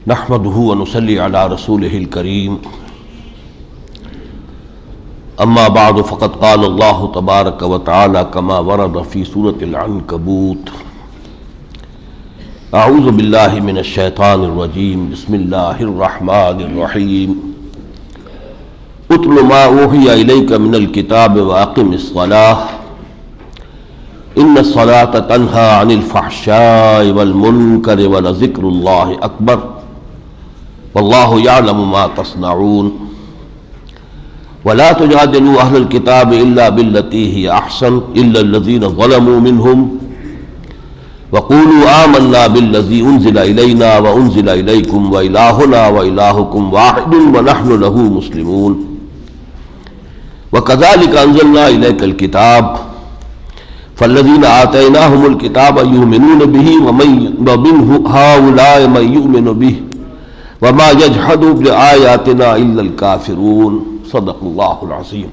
نحمده ونصلي على رسوله الكريم اما بعد فقد قال الله تبارك وتعالى كما ورد في سورة العنكبوت اعوذ بالله من الشيطان الرجيم بسم الله الرحمن الرحيم اتل ما اوحي اليك من الكتاب واقم الصلاة ان الصلاة تنهى عن الفحشاء والمنكر ولذكر الله اکبر واللہ یعلم ما تصنعون ولا تجادلوا اہل الکتاب الا باللتی ہی احسن الا الذین ظلموا منہم وقولوا آمنا بالذی انزل الینا وانزل الیکم والہنا والہکم واحد ونحن له مسلمون وکذالک انزلنا الیک الکتاب فالذین آتیناہم الکتاب یؤمنون به ومن هؤلاء من یؤمن به وما يجحد بآياتنا إلا الكافرون صدق الله العظيم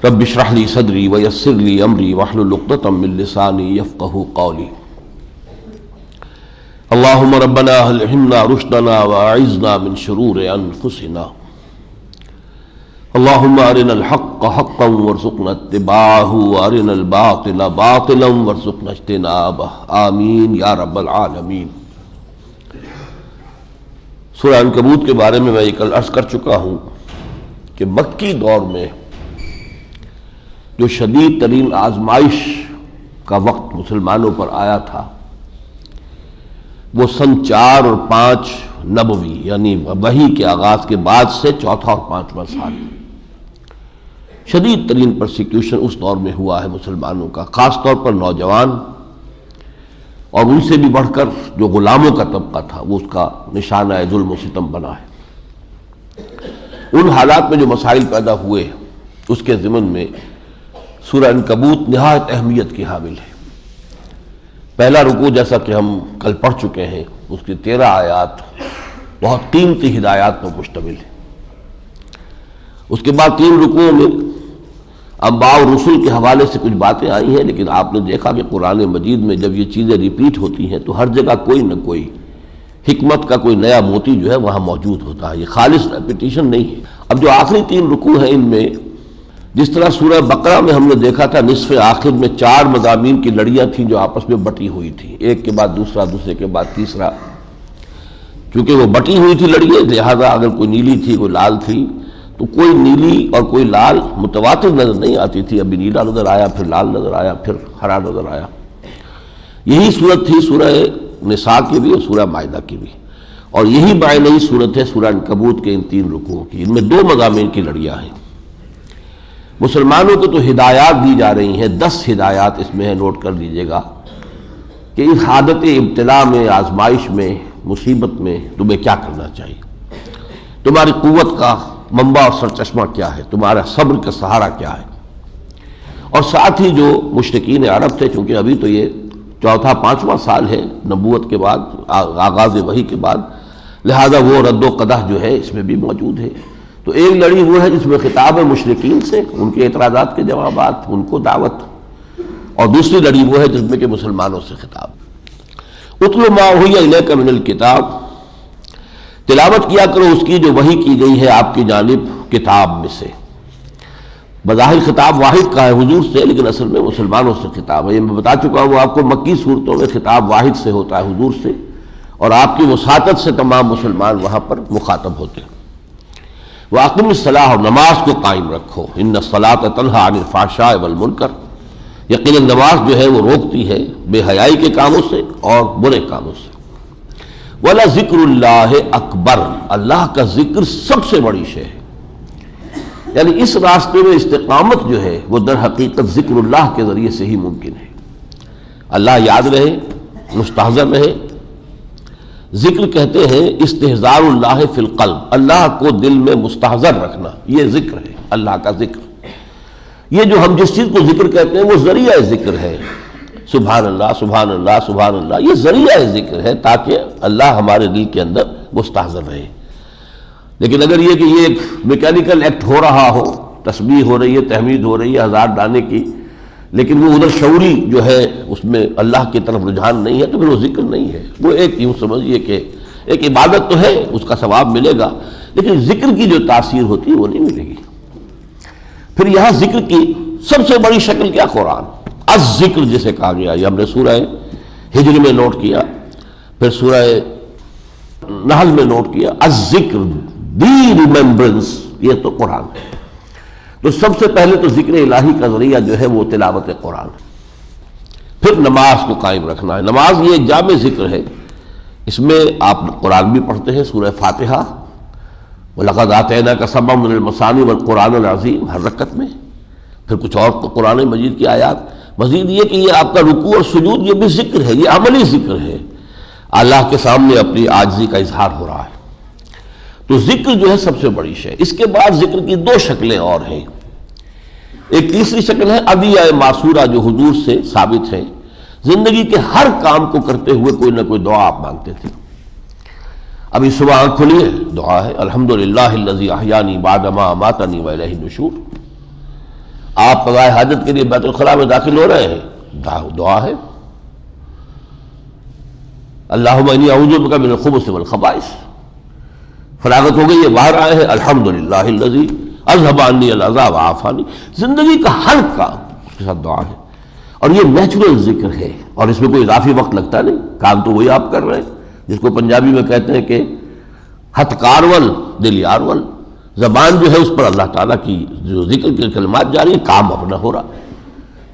رب اشرح لي صدري ويسر لي أمري واحلل عقدة من لساني يفقهوا قولي اللهم ربنا ألهمنا رشدنا وأعذنا من شرور أنفسنا اللهم أرنا الحق حقا وارزقنا اتباعه وأرنا الباطل باطلا وارزقنا اجتنابه آمين يا رب العالمين۔ سورہ عنکبوت کے بارے میں یہ کل عرض کر چکا ہوں کہ مکی دور میں جو شدید ترین آزمائش کا وقت مسلمانوں پر آیا تھا وہ سن 4 اور 5 نبوی یعنی وحی کے آغاز کے بعد سے چوتھا اور 5واں سال، شدید ترین پرسیکیوشن اس دور میں ہوا ہے مسلمانوں کا، خاص طور پر نوجوان اور ان سے بھی بڑھ کر جو غلاموں کا طبقہ تھا وہ اس کا نشانہ ظلم و ستم بنا ہے۔ ان حالات میں جو مسائل پیدا ہوئے اس کے ضمن میں سورہ عنکبوت نہایت اہمیت کی حامل ہے۔ پہلا رکوع جیسا کہ ہم کل پڑھ چکے ہیں اس کی 13 آیات بہت قیمتی ہدایات پر مشتمل ہے۔ اس کے بعد 3 رکوعوں میں انبیاء اور رسل کے حوالے سے کچھ باتیں آئی ہیں، لیکن آپ نے دیکھا کہ قرآن مجید میں جب یہ چیزیں ریپیٹ ہوتی ہیں تو ہر جگہ کوئی نہ کوئی حکمت کا کوئی نیا موتی جو ہے وہاں موجود ہوتا ہے، یہ خالص ریپیٹیشن نہیں ہے۔ اب جو آخری 3 رکوع ہیں ان میں جس طرح سورہ بقرہ میں ہم نے دیکھا تھا نصف آخر میں 4 مضامین کی لڑیاں تھیں جو آپس میں بٹی ہوئی تھیں، ایک کے بعد دوسرا، دوسرے کے بعد تیسرا، چونکہ وہ بٹی ہوئی تھی لڑیاں لہذا اگر کوئی نیلی تھی کوئی لال تھی تو کوئی نیلی اور کوئی لال متواتر نظر نہیں آتی تھی، ابھی نیلا نظر آیا پھر لال نظر آیا پھر ہرا نظر آیا۔ یہی صورت تھی سورہ نساء کی بھی اور سورہ مائدہ کی بھی، اور یہی نئی صورت ہے سورہ عنکبوت کے ان 3 رکوعوں کی۔ ان میں 2 مضامین کی لڑیاں ہیں۔ مسلمانوں کو تو ہدایات دی جا رہی ہیں، 10 ہدایات اس میں ہے، نوٹ کر لیجئے گا کہ اس حالت ابتلا میں، آزمائش میں، مصیبت میں تمہیں کیا کرنا چاہیے، تمہاری قوت کا منبع اور سرچشمہ کیا ہے، تمہارا صبر کا سہارا کیا ہے۔ اور ساتھ ہی جو مشرکین عرب تھے، چونکہ ابھی تو یہ 4واں 5واں سال ہے نبوت کے بعد، آغاز وحی کے بعد، لہذا وہ رد و قدح جو ہے اس میں بھی موجود ہے۔ تو ایک لڑی وہ ہے جس میں خطاب ہے مشرکین سے، ان کے اعتراضات کے جوابات، ان کو دعوت، اور دوسری لڑی وہ ہے جس میں کہ مسلمانوں سے خطاب۔ اتل ما اوحی الیک من الکتاب، تلاوت کیا کرو اس کی جو وحی کی گئی ہے آپ کی جانب کتاب میں سے۔ بظاہر خطاب واحد کا ہے حضور سے، لیکن اصل میں مسلمانوں سے خطاب ہے۔ یہ میں بتا چکا ہوں آپ کو، مکی صورتوں میں خطاب واحد سے ہوتا ہے حضور سے، اور آپ کی وساطت سے تمام مسلمان وہاں پر مخاطب ہوتے ہیں۔ وَأَقِمِ الصَّلَاةَ، اور نماز کو قائم رکھو، إِنَّ الصَّلَاةَ تَنْهَىٰ عَنِ الْفَحْشَاءِ وَالْمُنكَرِ، یقیناً نماز جو ہے وہ روکتی ہے بے حیائی کے کاموں سے اور برے کاموں سے۔ وَلَذِكْرُ اللَّهِ أَكْبَرُ، اللہ کا ذکر سب سے بڑی شے ہے، یعنی اس راستے میں استقامت جو ہے وہ در حقیقت ذکر اللہ کے ذریعے سے ہی ممکن ہے۔ اللہ یاد رہے، مستحضر رہے۔ ذکر کہتے ہیں استحضار اللہ فی القلب، اللہ کو دل میں مستحضر رکھنا، یہ ذکر ہے، اللہ کا ذکر۔ یہ جو ہم جس چیز کو ذکر کہتے ہیں وہ ذریعہ ذکر ہے، سبحان اللہ سبحان اللہ سبحان اللہ، یہ ذریعہ ذکر ہے تاکہ اللہ ہمارے دل کے اندر مستحضر رہے۔ لیکن اگر یہ کہ یہ ایک میکینیکل ایکٹ ہو رہا ہو، تسبیح ہو رہی ہے، تحمید ہو رہی ہے 1000 دانے کی، لیکن وہ ادھر شعوری جو ہے اس میں اللہ کی طرف رجحان نہیں ہے، تو پھر وہ ذکر نہیں ہے، وہ ایک یوں سمجھیے کہ ایک عبادت تو ہے، اس کا ثواب ملے گا، لیکن ذکر کی جو تاثیر ہوتی ہے وہ نہیں ملے گی۔ پھر یہاں ذکر کی سب سے بڑی شکل کیا؟ قرآن، الذکر جسے کہا گیا، یہ ہم نے سورہ ہجر میں نوٹ کیا، پھر سورہ نحل میں نوٹ کیا، الذکر دی ریممبرنس، یہ تو قرآن ہے۔ تو سب سے پہلے تو ذکر الہی کا ذریعہ جو ہے وہ تلاوت قرآن ہے۔ پھر نماز کو قائم رکھنا ہے۔ نماز یہ ایک جامع ذکر ہے، اس میں آپ قرآن بھی پڑھتے ہیں، سورہ فاتحہ، وَلَقَدْ آتَيْنَاكَ سَبْعًا مِنَ الْمَثَانِي وَالْقُرْآنِ الْعَظِيمِ، ہر رکعت میں، پھر کچھ اور قرآن مجید کی آیات۔ مزید یہ کہ یہ آپ کا رکوع اور سجود یہ بھی ذکر ہے، یہ عملی ذکر ہے، اللہ کے سامنے اپنی عاجزی کا اظہار ہو رہا ہے۔ تو ذکر جو ہے سب سے بڑی شے۔ اس کے بعد ذکر کی دو شکلیں اور ہیں۔ ایک تیسری شکل ہے ادعیہ معصورہ، جو حضور سے ثابت ہے، زندگی کے ہر کام کو کرتے ہوئے کوئی نہ کوئی دعا آپ مانگتے تھے۔ ابھی صبح آنکھ کھلی ہے، دعا ہے الحمدللہ الذی احیانی بعد ما اماتنی والیہ النشور۔ آپ قضاء حاجت کے لیے بیت الخلاء میں داخل ہو رہے ہیں، دعا ہے اللہم انی اعوذ بک من الخبث والخبائث۔ فراغت ہو گئی ہے، باہر آئے ہیں الحمدللہ الذی اذھب عنی الاذی وعافانی۔ زندگی کا ہر کام اس کے ساتھ دعا ہے، اور یہ نیچرل ذکر ہے، اور اس میں کوئی اضافی وقت لگتا نہیں، کام تو وہی آپ کر رہے ہیں، جس کو پنجابی میں کہتے ہیں کہ ہتھ کارول دل یارول، زبان جو ہے اس پر اللہ تعالیٰ کی جو ذکر کے کلمات جاری ہیں، کام اپنا ہو رہا ہے۔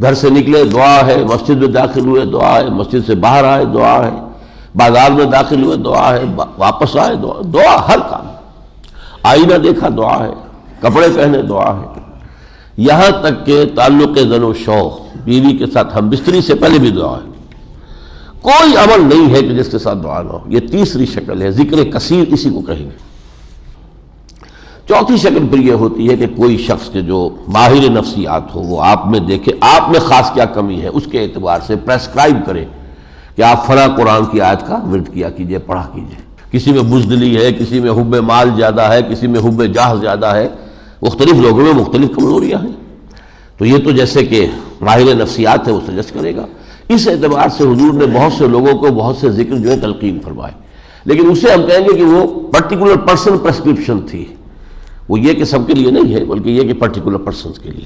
گھر سے نکلے دعا ہے، مسجد میں داخل ہوئے دعا ہے، مسجد سے باہر آئے دعا ہے، بازار میں داخل ہوئے دعا ہے، واپس آئے دعا، دعا ہر کام۔ آئینہ دیکھا دعا ہے، کپڑے پہنے دعا ہے، یہاں تک کہ تعلق زن و شو، بیوی کے ساتھ ہم بستری سے پہلے بھی دعا ہے۔ کوئی عمل نہیں ہے کہ جس کے ساتھ دعا نہ ہو۔ یہ تیسری شکل ہے، ذکر کثیر اسی کو کہیں گے۔ چوتھی شکل پھر یہ ہوتی ہے کہ کوئی شخص کے جو ماہر نفسیات ہو، وہ آپ میں دیکھے آپ میں خاص کیا کمی ہے، اس کے اعتبار سے پریسکرائب کرے کہ آپ فلاں قرآن کی آیت کا ورد کیا کیجئے، پڑھا کیجئے۔ کسی میں بزدلی ہے، کسی میں حب مال زیادہ ہے، کسی میں حب جاہ زیادہ ہے، مختلف لوگوں میں مختلف کمزوریاں ہیں۔ تو یہ تو جیسے کہ ماہر نفسیات ہے وہ سجیسٹ کرے گا۔ اس اعتبار سے حضور نے بہت سے لوگوں کو بہت سے ذکر جو ہے تلقین فرمائے، لیکن اسے ہم کہیں گے کہ وہ پرٹیکولر پرسن پرسکرپشن تھی، وہ یہ کہ سب کے لیے نہیں ہے، بلکہ یہ کہ پرٹیکولر پرسنز کے لیے۔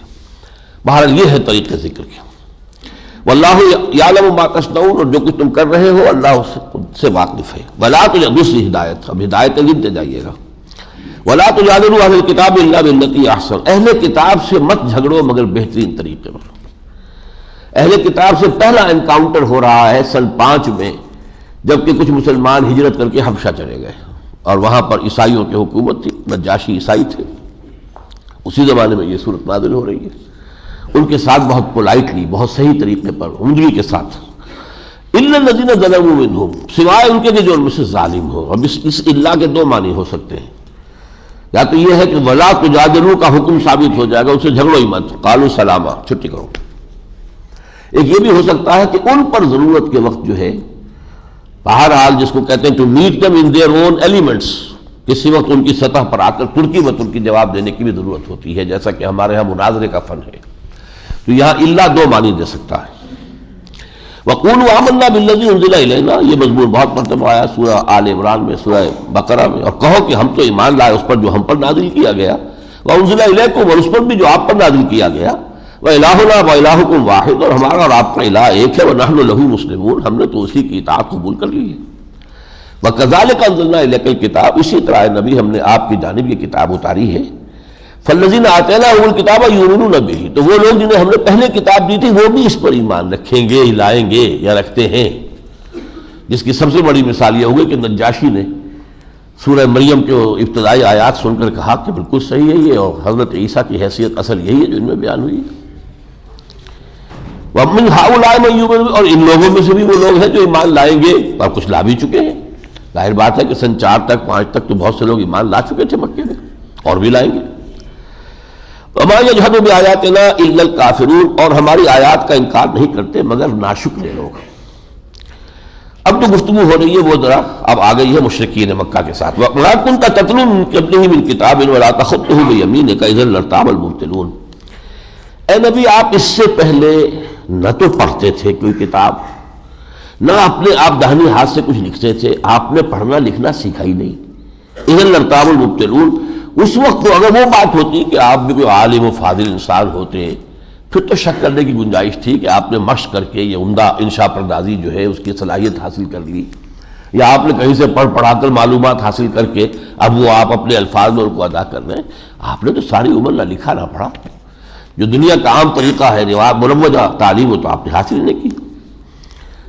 بہرحال یہ ہے طریقہ ذکر کے۔ واللہ یعلم ما تصنعون، اور جو کچھ تم کر رہے ہو اللہ اس سے واقف ہے۔ ولا دوسری ہدایت، اب ہدایتیں گنتے جائیے گا۔ ولا تجادلوا اہل الکتاب الا بالتی احسن، اہل کتاب سے مت جھگڑو مگر بہترین طریقے پر۔ اہل کتاب سے پہلا انکاؤنٹر ہو رہا ہے سن 5 میں، جبکہ کچھ مسلمان ہجرت کر کے حبشہ چلے گئے، اور وہاں پر عیسائیوں کی حکومت تھی، نجاشی عیسائی تھے۔ اسی زمانے میں یہ صورت نازل ہو رہی ہے۔ ان کے ساتھ بہت پولائٹلی، بہت صحیح طریقے پر، عمدگی کے ساتھ، الا الذین ظلموا منہم، سوائے ان کے کہ جو ان میں سے ظالم ہو۔ اب اس الا کے دو معنی ہو سکتے ہیں، یا تو یہ ہے کہ ولا تجادلوا کا حکم ثابت ہو جائے گا، ان سے جھگڑو ہی مت، قالوا سلاما، چھٹی کرو۔ ایک یہ بھی ہو سکتا ہے کہ ان پر ضرورت کے وقت جو ہے، بہرحال جس کو کہتے ہیں to meet them in their own elements, کسی وقت ان کی سطح پر آ کر ترکی میں ترکی جواب دینے کی بھی ضرورت ہوتی ہے، جیسا کہ ہمارے ہاں مناظرے کا فن ہے۔ تو یہاں الا دو معنی دے سکتا ہے۔ وَقُولُوا آمَنَّا بِالَّذِي أُنزِلَ إِلَيْنَا، یہ مضمون بہت مرتبہ آیا سورہ آل عمران میں، سورہ بقرہ میں، اور کہو کہ ہم تو ایمان لائے اس پر جو ہم پر نازل کیا گیا، وَأُنزِلَ إِلَيْكُمْ، اور اس پر بھی جو آپ پر نازل کیا گیا، وَإِلَٰهُنَا وَإِلَٰهُكُمْ وَاحِدٌ، اور ہمارا اور آپ کا الہ ایک ہے، وَنَحْنُ لَهُ مُسْلِمُونَ، ہم نے تو اسی کی اطاعت قبول کر لی ہے۔ وَكَذَٰلِكَ أَنزَلْنَا إِلَيْكَ الْكِتَابَ، اسی طرح نبی ہم نے آپ کی جانب یہ کتاب اتاری ہے۔ فالذین آتیناہم الکتاب یؤمنون بہ، تو وہ لوگ جنہیں ہم نے پہلے کتاب دی تھی وہ بھی اس پر ایمان رکھیں گے، لائیں گے یا رکھتے ہیں۔ جس کی سب سے بڑی مثال یہ ہوگی کہ نجاشی نے سورہ مریم کے ابتدائی آیات سن کر کہا کہ بالکل صحیح ہے یہ، اور حضرت عیسیٰ کی حیثیت اصل یہی ہے جو ان میں بیان ہوئی ہے۔ وَمِنْ هَؤُلَاءِ مَن يُؤْمِنُ، اور ان لوگوں میں سے بھی وہ لوگ ہیں جو ایمان لائیں گے، اور کچھ لا بھی چکے ہیں۔ ظاہر بات ہے کہ سن 4 تک 5 تک تو بہت سے لوگ ایمان لا چکے تھے مکے میں، اور بھی لائیں گے۔ وَمَا يَجْحَدُ بِآيَاتِنَا إِلَّا الْكَافِرُونَ، اور ہماری آیات کا انکار نہیں کرتے مگر ناشکر لوگ۔ اب جو گفتگو ہو رہی ہے وہ ذرا اب آ گئی ہے مشرکین مکہ کے ساتھ۔ وَمَا كُنتَ تَتْلُو مِن قَبْلِهِ مِن كِتَابٍ وَلَا تَخُطُّهُ بِيَمِينِكَ إِذًا لَارْتَابَ الْمُبْطِلُونَ، اے نبی آپ اس سے پہلے نہ تو پڑھتے تھے کوئی کتاب، نہ اپنے آپ داہنی ہاتھ سے کچھ لکھتے تھے، آپ نے پڑھنا لکھنا سیکھا ہی نہیں۔ اذا لارتاب المبطلون، اس وقت تو اگر وہ بات ہوتی کہ آپ بھی کوئی عالم و فاضل انسان ہوتے پھر تو شک کرنے کی گنجائش تھی کہ آپ نے مشق کر کے یہ عمدہ انشاء پردازی جو ہے اس کی صلاحیت حاصل کر لی، یا آپ نے کہیں سے پڑھا کر معلومات حاصل کر کے اب وہ آپ اپنے الفاظ میں ان کو ادا کر رہے ہیں۔ آپ نے تو ساری عمر نہ لکھا نہ پڑھا، جو دنیا کا عام طریقہ ہے مروجہ تعلیم، وہ تو آپ نے حاصل نہیں کی۔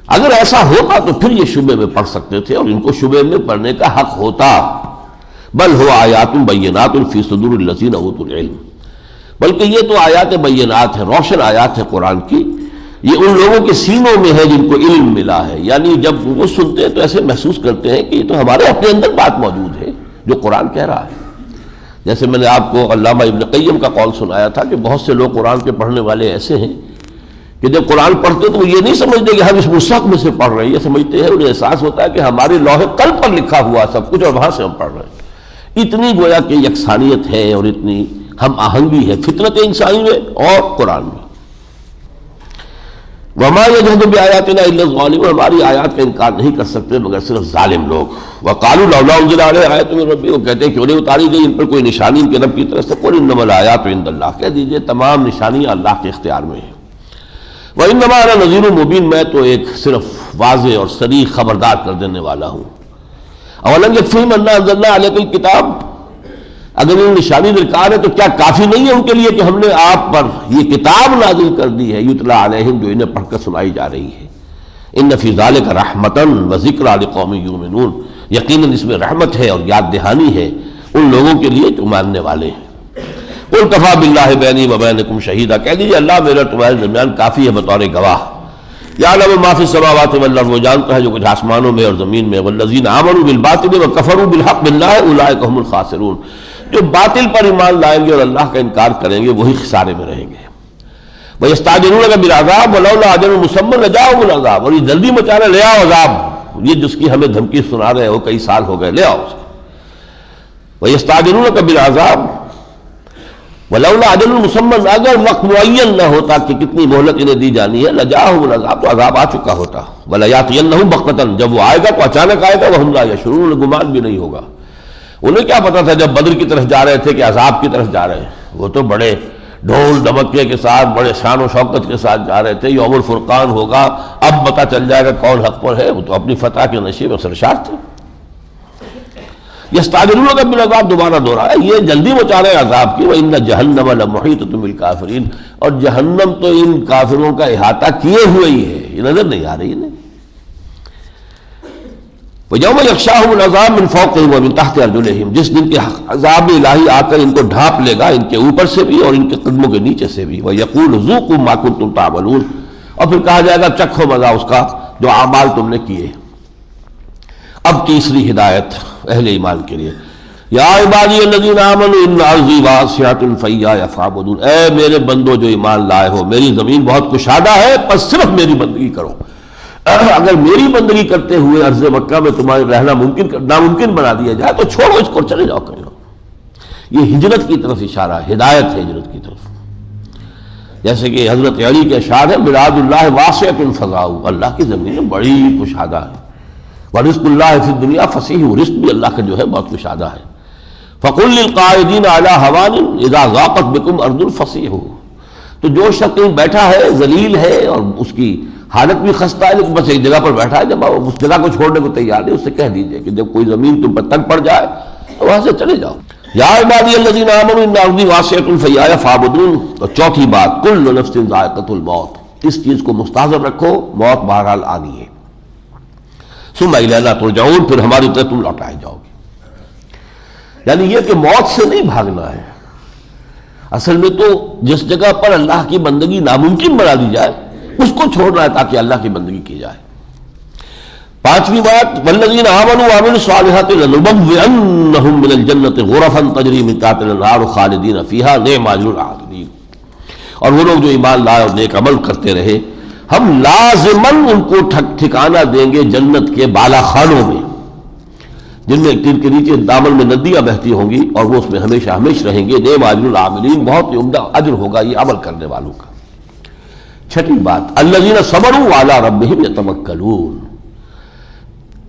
اگر ایسا ہوتا تو پھر یہ شبے میں پڑھ سکتے تھے اور ان کو شبے میں پڑھنے کا حق ہوتا۔ بل ہو آیات بینات فی صدور الذین اوتوا العلم، بلکہ یہ تو آیات بینات ہے، روشن آیات ہے قرآن کی، یہ ان لوگوں کے سینوں میں ہے جن کو علم ملا ہے۔ یعنی جب وہ سنتے ہیں تو ایسے محسوس کرتے ہیں کہ یہ تو ہمارے اپنے اندر بات موجود ہے جو قرآن کہہ رہا ہے۔ جیسے میں نے آپ کو علامہ ابن قیم کا قول سنایا تھا کہ بہت سے لوگ قرآن کے پڑھنے والے ایسے ہیں کہ جب قرآن پڑھتے تو وہ یہ نہیں سمجھتے کہ ہم اس مصحف میں سے پڑھ رہے ہیں، یہ سمجھتے ہیں، انہیں احساس ہوتا ہے کہ ہمارے لوح قلب پر لکھا ہوا سب کچھ اور وہاں سے ہم پڑھ رہے ہیں۔ اتنی گویا کہ یکسانیت ہے اور اتنی ہم آہنگی ہے فطرت انسانی میں اور قرآن میں۔ وما یجحد بآیاتنا الا الظالمون، ہماری آیات کا انکار نہیں کر سکتے مگر صرف ظالم لوگ۔ وقالوا لولا انزل علیہ آیۃ من ربہ، وہ کہتے ہیں کیوں نہیں اتاری گئی ان پر کوئی نشانی ان کے رب کی طرف سے۔ قل انما الآیات عند اللہ، کہہ دیجئے تمام نشانیاں اللہ کے اختیار میں ہیں۔ وانما انا نذیر مبین، میں تو ایک صرف واضح اور صریح خبردار کر دینے والا ہوں۔ اولم یکفیہم انا انزلنا علیک الکتاب، اگر ان نشانی درکار ہے تو کیا کافی نہیں ہے ان کے لیے کہ ہم نے آپ پر یہ کتاب نازل کر دی ہے، یتلا علیہم، جو انہیں پڑھ کر سنائی جا رہی ہے۔ ان فی ذلک رحمتا وذکری لقوم یؤمنون، یقیناً اس میں رحمت ہے اور یاد دہانی ہے ان لوگوں کے لیے جو ماننے والے ہیں۔ قل کفی باللہ بینی وبینکم شہیدا، کہہ دیجیے اللہ میرے تمہارے درمیان کافی ہے بطور گواہ۔ یعلم ما فی السماوات والارض، وہ جانتا ہے جو کچھ آسمانوں میں اور زمین میں۔ والذین آمنوا بالباطل وکفروا بالحق باللہ اولئک هم الخاسرون، جو باطل پر ایمان لائیں گے اور اللہ کا انکار کریں گے وہی خسارے میں رہیں گے۔ وَيَسْتَعْجِلُونَكَ بِالْعَذَابِ وَلَوْلَا أَجَلٌ مُّسَمًّى لَجَاءَهُمُ الْعَذَابُ، اور یہ جلدی مچا رہے لے آؤ عذاب، یہ جس کی ہمیں دھمکی سنا رہے ہو کئی سال ہو گئے، لے آؤ اسے۔ وَيَسْتَعْجِلُونَكَ بِالْعَذَابِ وَلَوْلَا أَجَلٌ مُّسَمًّى، اگر وقت معین نہ ہوتا کہ کتنی مہلت انہیں دی جانی ہے، لَجَاءَهُمُ الْعَذَابُ، تو عذاب آ چکا ہوتا۔ وَلَيَأْتِيَنَّهُم بَغْتَةً، جب وہ آئے گا تو اچانک آئے گا، وَهُمْ لَا يَشْعُرُونَ، گمان بھی نہیں ہوگا۔ انہیں کیا پتا تھا جب بدر کی طرف جا رہے تھے کہ عذاب کی طرف جا رہے ہیں؟ وہ تو بڑے ڈھول دمکے کے ساتھ، بڑے شان و شوکت کے ساتھ جا رہے تھے، یوم الفرقان ہوگا، اب پتہ چل جائے گا کون حق پر ہے۔ وہ تو اپنی فتح کے نشیب و سرشار تھے۔ یستعجلونک بالعذاب، دوبارہ دوہرایا، یہ جلدی مچا رہے ہیں عذاب کی۔ وَإِنَّ جَهَنَّمَ لَمُحِيطَةٌ بِالْكَافِرِينَ، اور جہنم تو ان کافروں کا احاطہ کیے ہوئے ہی ہے، یہ نظر نہیں آ رہی انہیں۔ وَيَوْمَ يَغْشَاهُمُ الْعَذَابُ مِنْ فَوْقِهِمْ وَمِنْ تَحْتِ أَرْجُلِهِمْ، جس دن کے عذاب الہی آ کر ان کو ڈھانپ لے گا، ان کے اوپر سے بھی اور ان کے قدموں کے نیچے سے بھی۔ وَيَقُولُ ذُوقُوا مَا كُنتُمْ تَعْمَلُونَ، اور پھر کہا جائے گا چکھو مزہ اس کا جو اعمال تم نے کیے۔ اب تیسری ہدایت اہل ایمان کے لیے، یا عبادی الذین آمنوا ان ارضی واسعۃ فایایا فاعبدون، اے میرے بندو جو ایمان لائے ہو، میری زمین بہت کشادہ ہے، بس صرف میری بندگی کرو۔ اگر میری بندگی کرتے ہوئے عرض مکہ میں تمہارے رہنا ناممکن بنا دیا جائے تو چھوڑو اس کو، چلے جاؤ کہیں۔ یہ ہجرت کی طرف اشارہ ہے، ہدایت ہے ہجرت کی طرف۔ جیسے کہ حضرت علی کے اشعار ہے، بلاد اللہ واسعۃ فضاء، اللہ کی زمین بڑی کشادہ ہے۔ ورزق اللہ فی الدنیا فصیح، رزق بھی اللہ کا جو ہے بہت کشادہ ہے۔ فقل للقائدین علی ہوان اذا ضاقت بکم ارض فصیح، تو جو شخص بیٹھا ہے ذلیل ہے اور اس کی حالت بھی خستہ ہے لیکن بس ایک جگہ پر بیٹھا ہے، جب آپ اس جگہ کو چھوڑنے کو تیار ہے، اس سے کہہ دیجئے کہ جب کوئی زمین تم پر تنگ پڑ جائے تو وہاں سے چلے جاؤ۔ یا عبادی الذین آمنوا ان ارضی واسعۃ فایایا فاعبدون۔ اور چوتھی بات، کل نفس ذائقۃ الموت، اس چیز کو مستحضر رکھو، موت بہرحال آنی ہے۔ ثم الینا ترجعون، پھر ہماری طرف تم لوٹائے جاؤ گے۔ یعنی یہ کہ موت سے نہیں بھاگنا ہے، اصل میں تو جس جگہ پر اللہ کی بندگی ناممکن بنا دی جائے اس کو چھوڑنا ہے تاکہ اللہ کی بندگی کی جائے۔ پانچویں بات، والذین آمنوا وعملوا الصالحات لنبوئنہم من الجنۃ غرفا تجری من تحتہا الانہار خالدین فیہا نعم اجر العاملین، اور وہ لوگ جو ایمان لائے اور نیک عمل کرتے رہے، ہم لازماً ان کو ٹھکانہ دیں گے جنت کے بالا خانوں میں، جن میں ایک تیر کے نیچے دامن میں ندیاں بہتی ہوں گی، اور وہ اس میں ہمیشہ ہمیشہ رہیں گے۔ نعم اجر العاملین، بہت ہی عمدہ اجر ہوگا یہ عمل کرنے والوں کا۔ چھٹی بات، الذین صبروا علی ربہم یتوکلون،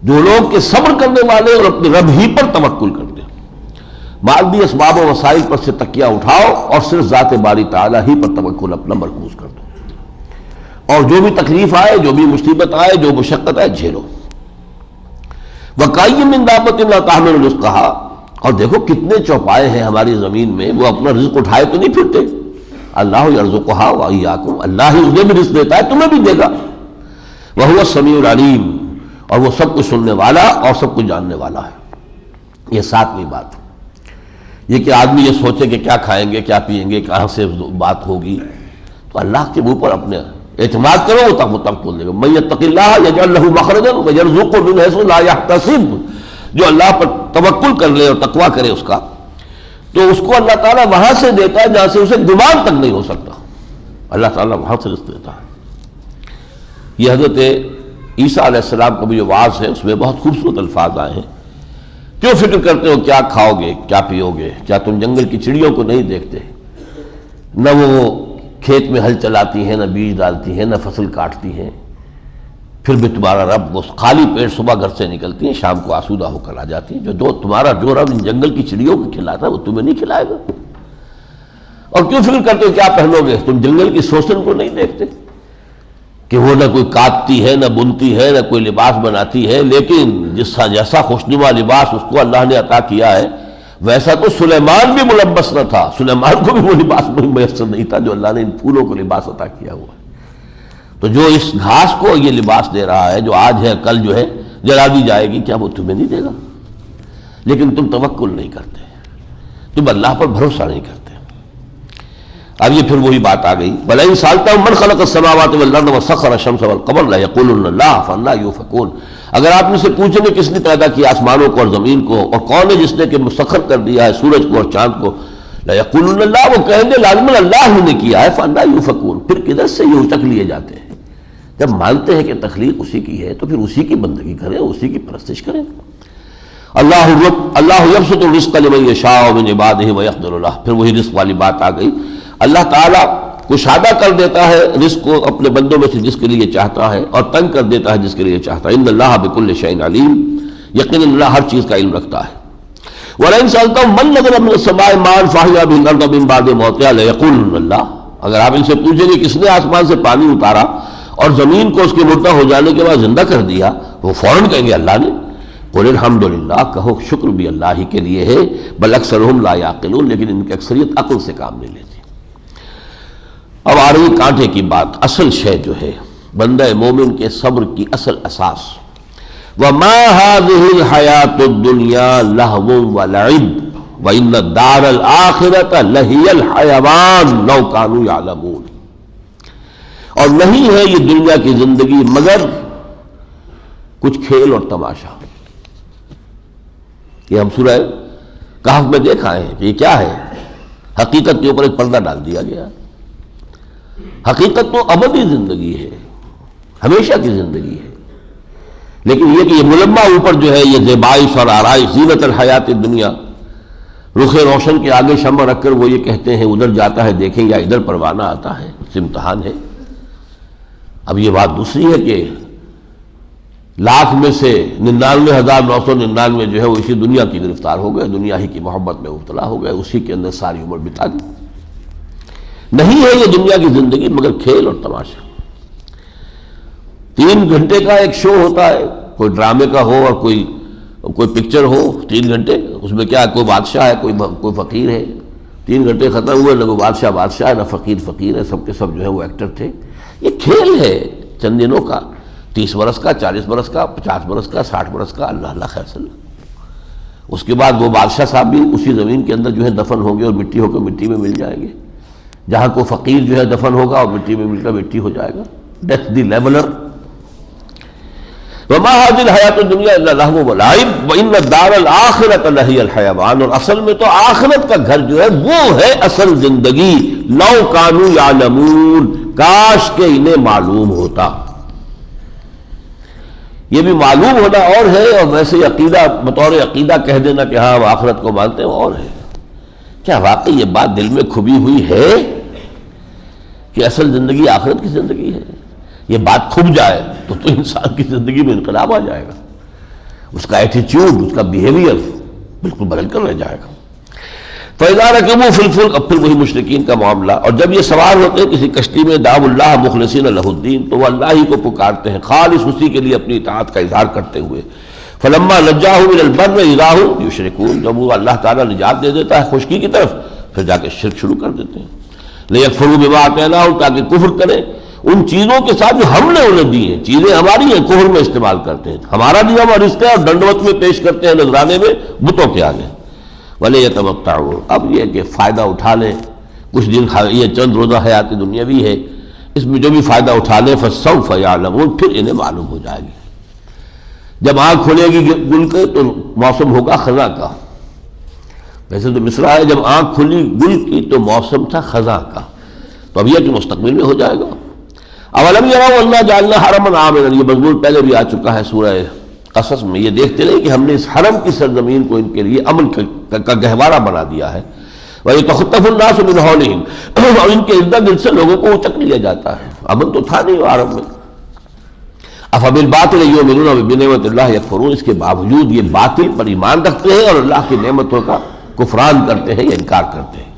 جو لوگ کہ صبر کرنے والے اور اپنے رب ہی پر توکل کرتے ہیں، مادی اسباب و وسائل پر سے تکیہ اٹھاؤ اور صرف ذات باری تعالیٰ ہی پر توکل اپنا مرکوز کر دو، اور جو بھی تکلیف آئے، جو بھی مصیبت آئے، جو مشقت آئے، جھیلو۔ وَكَأَيٍّ مِّن دَابَّةٍ لَا تَحْمِلُ رِزْقَهَا، اور دیکھو کتنے چوپائے ہیں ہماری زمین میں، وہ اپنا رزق اٹھائے تو نہیں پھرتے۔ اللہ یرزقها وإیاکم، اللہ ہی انہیں بھی رزق دیتا ہے، تمہیں بھی دے گا۔ وَهُوَ السَّمِيعُ الْعَلِيمُ، اور وہ سب کچھ سننے والا اور سب کچھ جاننے والا ہے۔ یہ ساتویں بات، یہ کہ آدمی یہ سوچے کہ کیا کھائیں گے، کیا پیئیں گے، کہاں سے بات ہوگی، تو اللہ کے اوپر اپنے اعتماد کرو، وہ تک کھول دے گا۔ مَن يَتَّقِ اللَّهَ يَجْعَل لَّهُ مَخْرَجًا وَيَرْزُقْهُ مِنْ حَيْثُ لَا يَحْتَسِبُ، جو اللہ پر توکل کر لے اور تقویٰ کرے اس کا، تو اس کو اللہ تعالیٰ وہاں سے دیتا ہے جہاں سے اسے گمان تک نہیں ہو سکتا، اللہ تعالیٰ وہاں سے رزق دیتا ہے۔ یہ حضرت عیسیٰ علیہ السلام کا بھی جو وعظ ہے اس میں بہت خوبصورت الفاظ آئے ہیں۔ کیوں فکر کرتے ہو کیا کھاؤ گے، کیا پیو گے؟ کیا تم جنگل کی چڑیوں کو نہیں دیکھتے؟ نہ وہ کھیت میں ہل چلاتی ہیں، نہ بیج ڈالتی ہیں، نہ فصل کاٹتی ہیں، پھر بھی تمہارا رب وہ خالی پیٹ صبح گھر سے نکلتی ہیں، شام کو آسودہ ہو کر آ جاتی ہیں۔ جو تمہارا جو رب ان جنگل کی چڑیوں کو کھلاتا ہے وہ تمہیں نہیں کھلائے گا؟ اور کیوں فکر کرتے ہو کیا پہنو گے؟ تم جنگل کی سوسن کو نہیں دیکھتے کہ وہ نہ کوئی کاٹتی ہے، نہ بنتی ہے، نہ کوئی لباس بناتی ہے، لیکن جیسا خوشنما لباس اس کو اللہ نے عطا کیا ہے ویسا تو سلیمان بھی ملبس نہ تھا، سلیمان کو بھی وہ لباس میسر نہیں تھا جو اللہ نے ان پھولوں کو لباس عطا کیا ہوا ہے۔ تو جو اس گھاس کو یہ لباس دے رہا ہے، جو آج ہے کل جو ہے جلا دی جائے گی، کیا وہ تمہیں نہیں دے گا؟ لیکن تم توکل نہیں کرتے، تم اللہ پر بھروسہ نہیں کرتے۔ اب یہ پھر وہی بات آ گئی، وَلَئِن سَأَلْتَهُم مَّنْ خَلَقَ السَّمَاوَاتِ وَالْأَرْضَ وَسَخَّرَ الشَّمْسَ وَالْقَمَرَ لَيَقُولُنَّ اللَّهُ فَأَنَّىٰ يُؤْفَكُونَ، اگر آپ ان سے پوچھیں گے کس نے پیدا کیا آسمانوں کو اور زمین کو، اور کون ہے جس نے کہ مسخر کر دیا ہے سورج کو اور چاند کو، لَيَقُولُنَّ اللَّهُ، وہ کہیں گے لازماً اللہ ہی نے کیا ہے، فَأَنَّىٰ يُؤْفَكُونَ، پھر کدھر سے یہ اچک لیے جاتے ہیں؟ جب مانتے ہیں کہ تخلیق اسی کی ہے تو پھر اسی کی بندگی کریں، اسی کی پرستش کریں۔ اللہ یبسط الرزق لمن یشاء من عبادہ ویقدر لہ، پھر وہی رزق والی بات آ گئی، اللہ تعالیٰ کشادہ کر دیتا ہے رزق کو اپنے بندوں میں سے جس کے لیے چاہتا ہے، اور تنگ کر دیتا ہے جس کے لیے چاہتا ہے۔ ان اللہ بکل شیء علیم، یقیناً اللہ ہر چیز کا علم رکھتا ہے۔ وَلَئِن سَأَلْتَهُم مَّن نَّزَلَ مِنَ السَّمَاءِ مَاءً فَأَحْيَا بِهِ الْأَرْضَ مِن بَعْدِ مَوْتِهَا لَيَقُولُنَّ اللَّهُ، اگر آپ ان سے پوچھیں گے کس نے آسمان سے پانی اتارا اور زمین کو اس کے مردہ ہو جانے کے بعد زندہ کر دیا، وہ فوراً کہیں گے اللہ نے۔ قُلِ الْحَمْدُ لِلَّهِ، کہو شکر بھی اللہ ہی کے لیے ہے، بل اکثرهم لا يعقلون، لیکن ان کی اکثریت عقل سے کام نہیں لیتی۔ اب آ رہی کانٹے کی بات، اصل شے جو ہے بندہ مومن کے صبر کی اصل اساس، وَمَا هَٰذِهِ الْحَيَاةُ الدُّنْيَا لَهْوٌ وَلَعِبٌ وَإِنَّ الدَّارَ الْآخِرَةَ لَهِيَ الْحَيَوَانُ لَوْ كَانُوا يَعْلَمُونَ، اور نہیں ہے یہ دنیا کی زندگی مگر کچھ کھیل اور تماشا۔ یہ ہم سورہ کہف میں دیکھا ہے کہ یہ کیا ہے، حقیقت کے اوپر ایک پردہ ڈال دیا گیا۔ حقیقت تو ابدی زندگی ہے، ہمیشہ کی زندگی ہے، لیکن یہ کہ یہ ملمہ اوپر جو ہے یہ زیبائش اور آرائش، زینت الحیات الدنیا، رخ روشن کے آگے شمع رکھ کر وہ یہ کہتے ہیں ادھر جاتا ہے دیکھیں یا ادھر پروانہ آتا ہے، اس امتحان ہے۔ اب یہ بات دوسری ہے کہ لاکھ میں سے 99,999 جو ہے وہ اسی دنیا کی گرفتار ہو گئے، دنیا ہی کی محبت میں مبتلا ہو گئے، اسی کے اندر ساری عمر بتا دی۔ نہیں ہے یہ دنیا کی زندگی مگر کھیل اور تماشا۔ 3 گھنٹے کا ایک شو ہوتا ہے، کوئی ڈرامے کا ہو اور کوئی پکچر ہو، 3 گھنٹے، اس میں کیا کوئی بادشاہ ہے، کوئی فقیر ہے، 3 گھنٹے ختم ہوئے، نہ کوئی بادشاہ ہے، نہ فقیر ہے، سب کے سب جو ہے وہ ایکٹر تھے۔ یہ کھیل ہے چند دنوں کا، 30 برس کا، 40 برس کا، 50 برس کا، 60 برس کا، اللہ اللہ خیر صلی اللہ۔ اس کے بعد وہ بادشاہ صاحب بھی اسی زمین کے اندر جو ہے دفن ہوں گے اور مٹی ہو کر مٹی میں مل جائیں گے، جہاں کوئی فقیر جو ہے دفن ہوگا اور مٹی میں مل کر مٹی ہو جائے گا۔ ڈیتھ دی لیولر۔ وَمَا هَٰذِهِ الْحَيَاةُ الدُّنْيَا إِلَّا لَهْوٌ وَلَعِبٌ وَإِنَّ الدَّارَ الْآخِرَةَ لَهِيَ الْحَيَوَانُ، اور اصل میں تو آخرت کا گھر جو ہے وہ ہے اصل زندگی۔ لَوْ كَانُوا يَعْلَمُونَ، کاش کہ انہیں معلوم ہوتا۔ یہ بھی معلوم ہونا اور ہے، اور ویسے عقیدہ بطور عقیدہ کہہ دینا کہ ہاں ہم آخرت کو مانتے ہیں اور ہے۔ کیا واقعی یہ بات دل میں کھبی ہوئی ہے کہ اصل زندگی آخرت کی زندگی ہے؟ یہ بات کھب جائے تو انسان کی زندگی میں انقلاب آ جائے گا۔ اس کا ایٹیچیوڈ، اس کا بیہیویئر بالکل بدل کر رہ جائے گا۔ فَإِذَا رَكِبُوا فِي الْفُلْكِ، اب پھر وہی مشرکین کا معاملہ، اور جب یہ سوار ہوتے ہیں کسی کشتی میں، دعوا اللہ مخلصین لہ الدین، تو وہ اللہ ہی کو پکارتے ہیں خالص اسی کے لیے اپنی اطاعت کا اظہار کرتے ہوئے۔ فَلَمَّا نَجَّاهُمْ إِلَى الْبَرِّ إِذَا هُمْ يُشْرِكُونَ، جب وہ اللہ تعالیٰ نجات دے دیتا ہے خشکی کی طرف، پھر جا کے شرک شروع کر دیتے ہیں۔ لِيَكْفُرُوا بِمَا آتَيْنَاهُمْ، تاکہ کفر کریں ان چیزوں کے ساتھ جو ہم نے انہیں دی ہیں، چیزیں ہماری ہیں، کفر میں استعمال کرتے ہیں، ہمارا دیا ہوا رزق ہے اور ڈنڈوت میں پیش کرتے ہیں نذرانے میں بتوں کے آگے۔ وَلِيَتَمَتَّعُوا، اب یہ کہ فائدہ اٹھا لیں کچھ دن، یہ چند روزہ حیات دنیاوی ہے، اس میں جو بھی فائدہ اٹھا لیں فَسَوْفَ يَعْلَمُونَ، پھر انہیں معلوم ہو جائے گی۔ جب آنکھ کھلے گی گل کے تو موسم ہوگا خزاں کا، ویسے تو مصرع ہے، جب آنکھ کھلی گل کی تو موسم تھا خزاں کا، تو اب یہ کہ مستقبل میں ہو جائے گا۔ اولم یروا انا جعلنا حرما آمنا، یہ مضمون پہلے بھی آ چکا ہے سورہ قصص میں، یہ دیکھتے نہیں کہ ہم نے اس حرم کی سرزمین کو ان کے لیے امن کا گہوارہ بنا دیا ہے۔ وَيَتَخَطَّفُ النَّاسُ مِنْ حَوْلِهِمْ، اور ان کے ارد گرد سے لوگوں کو اچک لیا جاتا ہے، امن تو تھا نہیں عرب میں۔ أَفَبِالْبَاطِلِ يُؤْمِنُونَ وَبِنِعْمَةِ اللَّهِ يَكْفُرُونَ، اس کے باوجود یہ باطل پر ایمان رکھتے ہیں اور اللہ کی نعمتوں کا کفران کرتے ہیں یا انکار کرتے ہیں۔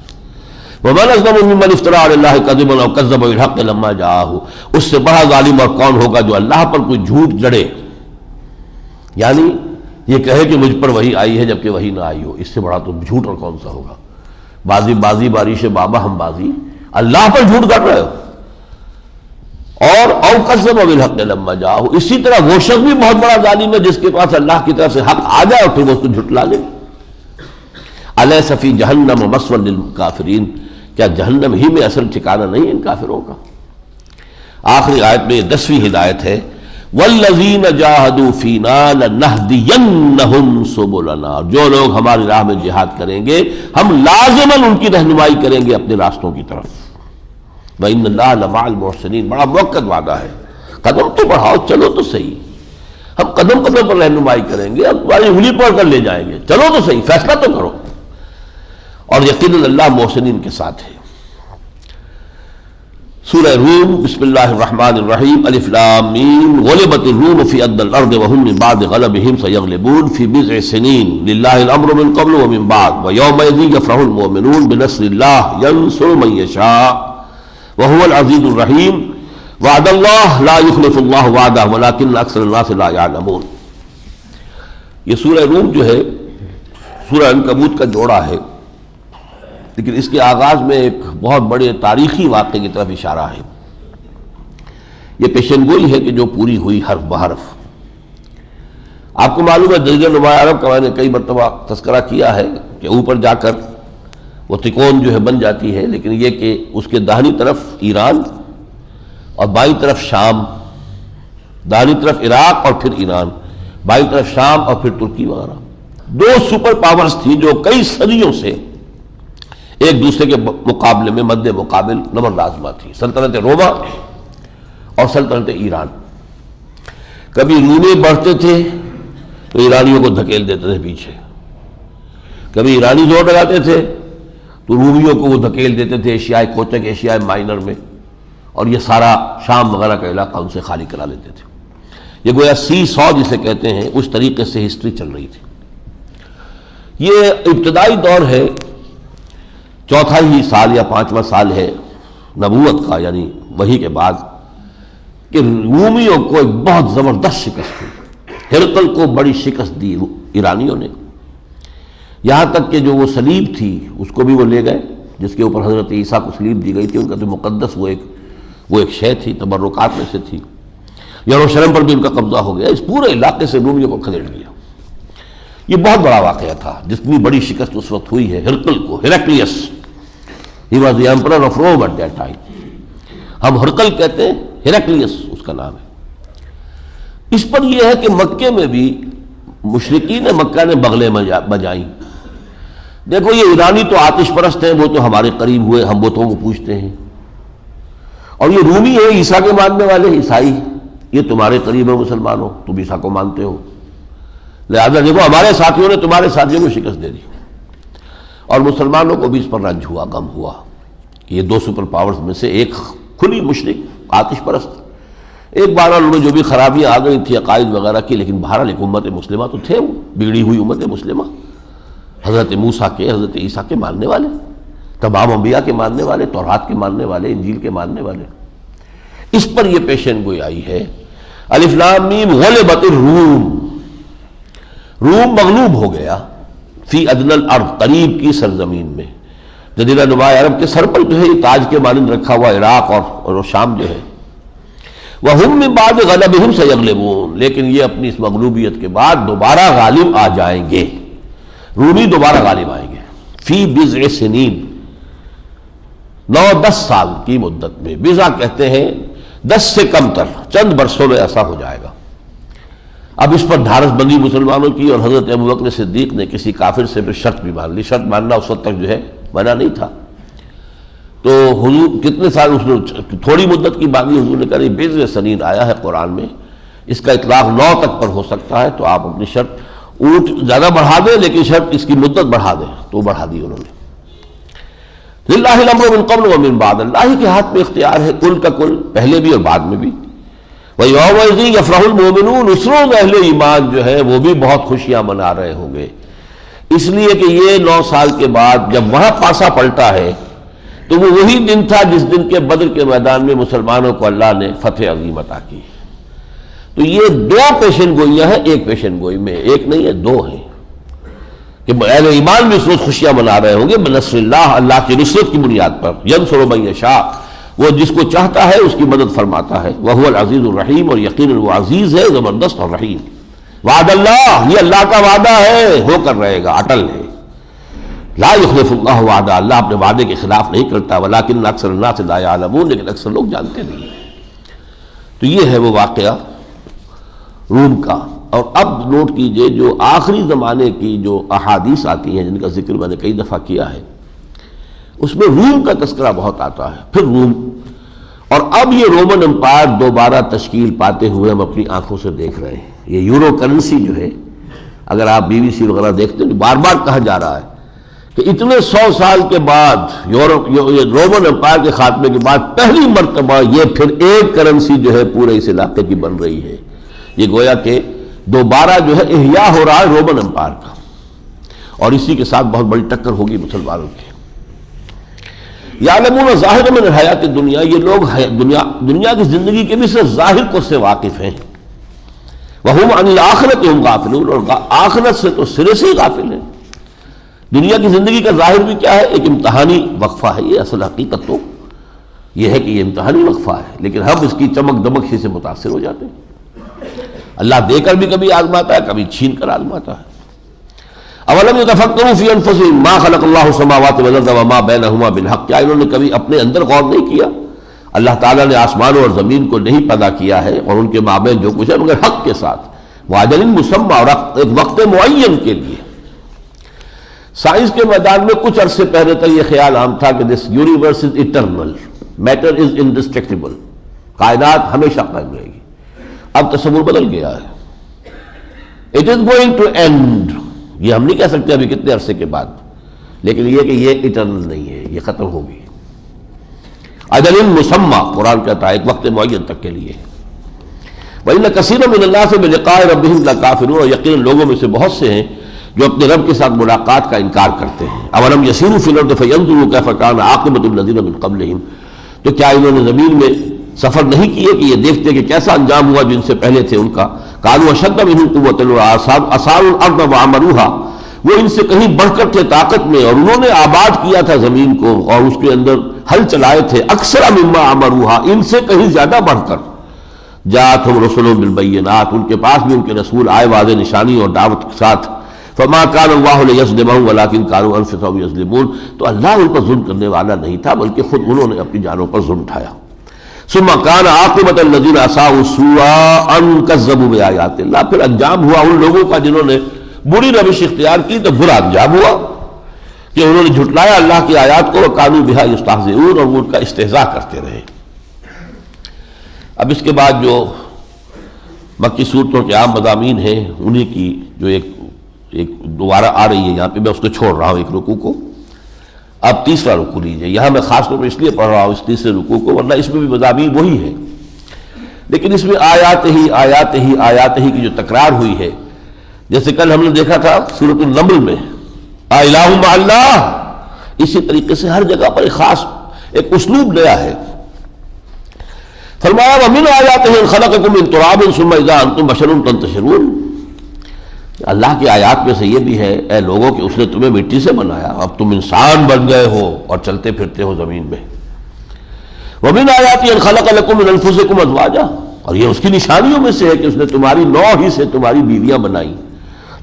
وَمَنْ أَظْلَمُ مِمَّنِ افْتَرَىٰ عَلَى اللَّهِ كَذِبًا أَوْ كَذَّبَ بِالْحَقِّ لَمَّا جَاءَهُ، اس سے بڑا ظالم اور کون ہوگا جو اللہ پر کوئی جھوٹ جڑے، یعنی یہ کہے کہ مجھ پر وحی آئی ہے جبکہ وحی نہ آئی ہو، اس سے بڑا تو جھوٹ اور کون سا ہوگا۔ بازی بازی بارش بابا ہم بازی، اللہ پر جھوٹ کر رہے ہو۔ اور او کذب بالحق لما جاءہ، اسی طرح وہ شخص بھی بہت بڑا ظالم ہے جس کے پاس اللہ کی طرف سے حق آ جائے اور پھر وہ اس کو جھٹلا لے۔ الیس فی جہنم مثوی للکافرین، کیا جہنم ہی میں اصل ٹھکانہ نہیں ان کافروں کا۔ آخری آیت میں یہ 10ویں ہدایت ہے، والذین جاہدوا فینا لنہدینہم سبلنا، جو لوگ ہماری راہ میں جہاد کریں گے ہم لازماً ان کی رہنمائی کریں گے اپنے راستوں کی طرف۔ وَإِنَّ اللَّهَ لَمَعَ الْمُحْسِنِينَ، بڑا موقع وعدہ ہے، قدم تو بڑھاؤ، چلو تو صحیح، ہم قدم قدم پر رہنمائی کریں گے، ہم تمہاری انگلی پکڑ کر لے جائیں گے، چلو تو صحیح، فیصلہ تو کرو۔ اور یقیناً اللہ محسنین کے ساتھ ہے۔ سورہ روم، بسم اللہ الرحمن الرحیم، الف لام میم، غلبت الروم فی ادنی الارض وهم من بعد غلبهم سیغلبون فی بضع سنین للہ الامر من قبل ومن بعد ویومئذ یفرح المؤمنون بنصر اللہ ینصر من یشاء وهو العزیز الرحیم وعد اللہ لا یخلف اللہ وعدہ ولکن اکثر الناس لا یعلمون۔ یہ سورہ روم جو ہے سورہ عنکبوت کا جوڑا ہے، لیکن اس کے آغاز میں ایک بہت بڑے تاریخی واقعے کی طرف اشارہ ہے۔ یہ پیشن گوئی ہے کہ جو پوری ہوئی حرف بحرف۔ آپ کو معلوم ہے جزیرہ نما عرب کا میں نے کئی مرتبہ تذکرہ کیا ہے کہ اوپر جا کر وہ تکون جو ہے بن جاتی ہے، لیکن یہ کہ اس کے داہنی طرف ایران اور بائیں طرف شام، داہنی طرف عراق اور پھر ایران، بائیں طرف شام اور پھر ترکی وغیرہ، دو سپر پاورز تھی جو کئی صدیوں سے ایک دوسرے کے مقابلے میں مد مقابل نمر لازمہ تھی، سلطنت روما اور سلطنت ایران۔ کبھی رومے بڑھتے تھے تو ایرانیوں کو دھکیل دیتے تھے پیچھے، کبھی ایرانی زور لگاتے تھے تو رومیوں کو وہ دھکیل دیتے تھے ایشیائے کوچک، ایشیائے مائنر میں، اور یہ سارا شام وغیرہ کا علاقہ ان سے خالی کرا لیتے تھے۔ یہ گویا سی سو جسے کہتے ہیں، اس طریقے سے ہسٹری چل رہی تھی۔ یہ ابتدائی دور ہے، چوتھا ہی سال یا پانچواں سال ہے نبوت کا، یعنی وحی کے بعد، کہ رومیوں کو ایک بہت زبردست شکست ہوئی۔ ہرقل کو بڑی شکست دی ایرانیوں نے، یہاں تک کہ جو وہ صلیب تھی اس کو بھی وہ لے گئے، جس کے اوپر حضرت عیسیٰ کو صلیب دی گئی تھی، ان کا تو مقدس وہ ایک شے تھی، تبرکات میں سے تھی۔ یروشلم پر بھی ان کا قبضہ ہو گیا، اس پورے علاقے سے رومیوں کو کھدیڑ لیا۔ یہ بہت بڑا واقعہ تھا، جتنی بڑی شکست اس وقت ہوئی ہے ہرقل کو، ہیراکلیس، he was the emperor of Rome at that time، ہم ہرقل کہتے ہیں، ہیراکلیس اس کا نام ہے۔ اس پر یہ ہے کہ مکے میں بھی مشرکین مکہ نے بغلیں بجائیں۔ دیکھو یہ ایرانی تو آتش پرست ہیں، وہ تو ہمارے قریب ہوئے، ہم بتوں کو پوجتے ہیں، اور یہ رومی ہے عیسیٰ کے ماننے والے عیسائی، یہ تمہارے قریب ہے مسلمانوں، تم عیسیٰ کو مانتے ہو، لہذا دیکھو ہمارے ساتھیوں نے تمہارے ساتھیوں کو شکست دے دی۔ اور مسلمانوں کو بھی اس پر رنج ہوا، غم ہوا کہ یہ دو سپر پاورز میں سے ایک کھلی مشرک آتش پرست، ایک بار انہوں نے جو بھی خرابیاں آ گئی تھی عقائد وغیرہ کی، لیکن بہرحال ایک امت مسلمہ تو تھے، وہ بگڑی ہوئی امت مسلمہ، حضرت موسیٰ کے، حضرت عیسیٰ کے ماننے والے، تمام انبیاء کے ماننے والے، تورات کے ماننے والے، انجیل کے ماننے والے۔ اس پر یہ پیشن گوئی آئی ہے، الف لام میم غلبت الروم، روم مغلوب ہو گیا، فی ادنی الارض، قریب کی سرزمین میں، جزیرہ نماء عرب کے سر پر جو ہے یہ تاج کے مانند رکھا ہوا عراق اور شام جو ہے، وَهُمْ مِنْ بَعْدِ غَلَبِهِمْ سَيَغْلِبُونَ، لیکن یہ اپنی اس مغلوبیت کے بعد دوبارہ غالب آ جائیں گے، رومی دوبارہ غالب آئیں گے، فی بضع سنین، 9-10 سال کی مدت میں، بضع کہتے ہیں 10 سے کم تر، چند برسوں میں ایسا ہو جائے گا۔ اب اس پر دھارس بندی مسلمانوں کی، اور حضرت ابوبکر صدیق نے کسی کافر سے پھر شرط بھی مان لی، شرط ماننا اس وقت تک جو ہے منع نہیں تھا، تو حضور کتنے سال، اس نے تھوڑی مدت کی باندھی، حضور نے کہا بضع سنین آیا ہے قرآن میں، اس کا اطلاق 9 تک پر ہو سکتا ہے، تو آپ اپنی شرط اونٹ زیادہ بڑھا دیں لیکن شرط اس کی مدت بڑھا دیں، تو بڑھا دی انہوں نے۔ للہ الامر من قبل ومن بعد، اللہ ہی کے ہاتھ میں اختیار ہے کل کا کل، پہلے بھی اور بعد میں بھی۔ وَيَوْمَئِذٍ يَفْرَحُ الْمُؤْمِنُونَ، اس روز اہل ایمان جو ہے وہ بھی بہت خوشیاں منا رہے ہوں گے، اس لیے کہ یہ 9 سال کے بعد جب وہاں پاسا پلٹا ہے تو وہ وہی دن تھا جس دن کے بدر کے میدان میں مسلمانوں کو اللہ نے فتح عظیم عطا کی۔ تو یہ 2 پیشن گوئیاں ہیں ایک پیشن گوئی میں، ایک نہیں ہے 2 ہیں، کہ اہل ایمان بھی اس روز خوشیاں منا رہے ہوں گے بنصر اللہ، اللہ کی نصرت کی بنیاد پر، ینصر من یشاء، وہ جس کو چاہتا ہے اس کی مدد فرماتا ہے، وہو العزیز الرحیم، اور یقیناً وہ عزیز ہے، زبردست اور رحیم۔ وعد اللہ، یہ اللہ کا وعدہ ہے، ہو کر رہے گا، اٹل ہے۔ لا یخلف اللہ وعدہ، اللہ اپنے وعدے کے خلاف نہیں کرتا، ولکن اکثر الناس لا یعلمون، لیکن اکثر لوگ جانتے نہیں۔ تو یہ ہے وہ واقعہ روم کا۔ اور اب نوٹ کیجئے جو آخری زمانے کی جو احادیث آتی ہیں، جن کا ذکر میں نے کئی دفعہ کیا ہے، اس میں روم کا تذکرہ بہت آتا ہے، پھر روم، اور اب یہ رومن امپائر دوبارہ تشکیل پاتے ہوئے ہم اپنی آنکھوں سے دیکھ رہے ہیں۔ یہ یورو کرنسی جو ہے، اگر آپ BBC وغیرہ دیکھتے ہیں، بار بار کہا جا رہا ہے کہ اتنے 100 سال کے بعد رومن امپائر کے خاتمے کے بعد پہلی مرتبہ یہ پھر ایک کرنسی جو ہے پورے اس علاقے کی بن رہی ہے۔ یہ گویا کہ دوبارہ جو ہے احیاء ہو رہا ہے رومن امپائر کا، اور اسی کے ساتھ بہت بڑی ٹکر ہوگی مسلمانوں کی۔ یعلمون ظاہر من الحیات الدنیا، یہ لوگ دنیا کی زندگی کے بھی صرف ظاہر کو سے واقف ہیں، وہم عن الآخرۃ ہم غافلون، اور آخرت سے تو سرے سے ہی غافل ہیں۔ دنیا کی زندگی کا ظاہر بھی کیا ہے؟ ایک امتحانی وقفہ ہے، یہ اصل حقیقت تو یہ ہے کہ یہ امتحانی وقفہ ہے، لیکن ہم اس کی چمک دمک ہی سے متاثر ہو جاتے ہیں۔ اللہ دے کر بھی کبھی آزماتا ہے، کبھی چھین کر آزماتا ہے۔ اولم یتفکروا فی انفسہم ما خلق اللہ السماوات والارض وما بینہما بالحق، کیا انہوں نے کبھی اپنے اندر غور نہیں کیا؟ اللہ تعالیٰ نے آسمانوں اور زمین کو نہیں پیدا کیا ہے اور ان کے مابین جو کچھ ہے مگر حق کے ساتھ، وَأَجَلٍ مُّسَمًّى، اور ایک وقت معین کے لیے۔ سائنس کے میدان میں کچھ عرصے پہلے تک یہ خیال عام تھا کہ this universe is eternal, matter is indestructible, کائنات ہمیشہ قائم رہے گی۔ اب تصور بدل گیا ہے، it is going to end, یہ ہم نہیں کہہ سکتے ابھی کتنے عرصے کے بعد، لیکن یہ کہ یہ اٹرنل نہیں ہے، یہ ختم ہوگی۔ اجل مسمى، قرآن کہتا ہے ایک وقت معین تک کے لیے۔ وَإِنَّ كَثِيرًا مِّنَ النَّاسِ بِلِقَاءِ رَبِّهِمْ لَكَافِرُونَ، اور یقیناً لوگوں میں سے بہت سے ہیں جو اپنے رب کے ساتھ ملاقات کا انکار کرتے ہیں۔ اولم یسیروا فی الارض فینظروا کیف کان عاقبۃ الذین من قبلہم، تو کیا انہوں نے زمین میں سفر نہیں کیے کہ یہ دیکھتے کہ کیسا انجام ہوا جن سے پہلے تھے ان کا؟ کانوا اشد منہم قوۃ واثاروا الارض وعمروها، وہ ان سے کہیں بڑھ کر تھے طاقت میں، اور انہوں نے آباد کیا تھا زمین کو اور اس کے اندر ہل چلائے تھے، اکثر مما عمروها، ان سے کہیں زیادہ بڑھ کر۔ جاءتهم رسلهم بالبینات، ان کے پاس بھی ان کے رسول آئے واضح نشانی اور دعوت کے ساتھ۔ فما كان الله ليظلمهم ولكن كانوا انفسهم يظلمون، تو اللہ ان پر ظلم کرنے والا نہیں تھا بلکہ خود انہوں نے اپنی جانوں پر ظلم اٹھایا۔ ثم كان عاقبۃ الذين اساءوا السوء ان كذبوا بآيات اللہ، پھر انجام ہوا ان لوگوں کا جنہوں نے بری روش اختیار کی تو برا انجام ہوا کہ انہوں نے جھٹلایا اللہ کی آیات کو، وكانوا بها يستهزئون، اور وہ ان کا استہزاء کرتے رہے۔ اب اس کے بعد جو مکی صورتوں کے عام مضامین ہیں انہی کی جو ایک دوبارہ آ رہی ہے یہاں پہ، میں اس کو چھوڑ رہا ہوں ایک رکوع کو۔ اب تیسرا رکوع لیجئے، یہاں میں خاص طور پر اس لیے پڑھ رہا ہوں اس تیسرے رکوع کو، ورنہ اس میں بھی مضامین وہی ہے، لیکن اس میں آیات ہی کی جو تکرار ہوئی ہے، جیسے کل ہم نے دیکھا تھا سورۃ النمل میں الہ مع اللہ، اسی طریقے سے ہر جگہ پر ایک خاص ایک اسلوب نیا ہے۔ فرمایا وَمِنْ آیَاتِهِ أَنْ خَلَقَكُم مِّن تُرَابٍ ثُمَّ إِذَا أَنْتُمْ بَشَرٌ تَنْتَشِرُونَ، اللہ کی آیات میں سے یہ بھی ہے اے لوگوں کہ اس نے تمہیں مٹی سے بنایا، اب تم انسان بن گئے ہو اور چلتے پھرتے ہو زمین میں۔ وَمِنْ آیَاتِهِ أَنْ خَلَقَ لَكُم مِّنْ أَنفُسِكُمْ أَزْوَاجًا، اور یہ اس کی نشانیوں میں سے ہے کہ اس نے تمہاری نوع ہی سے تمہاری بیویاں بنائیں،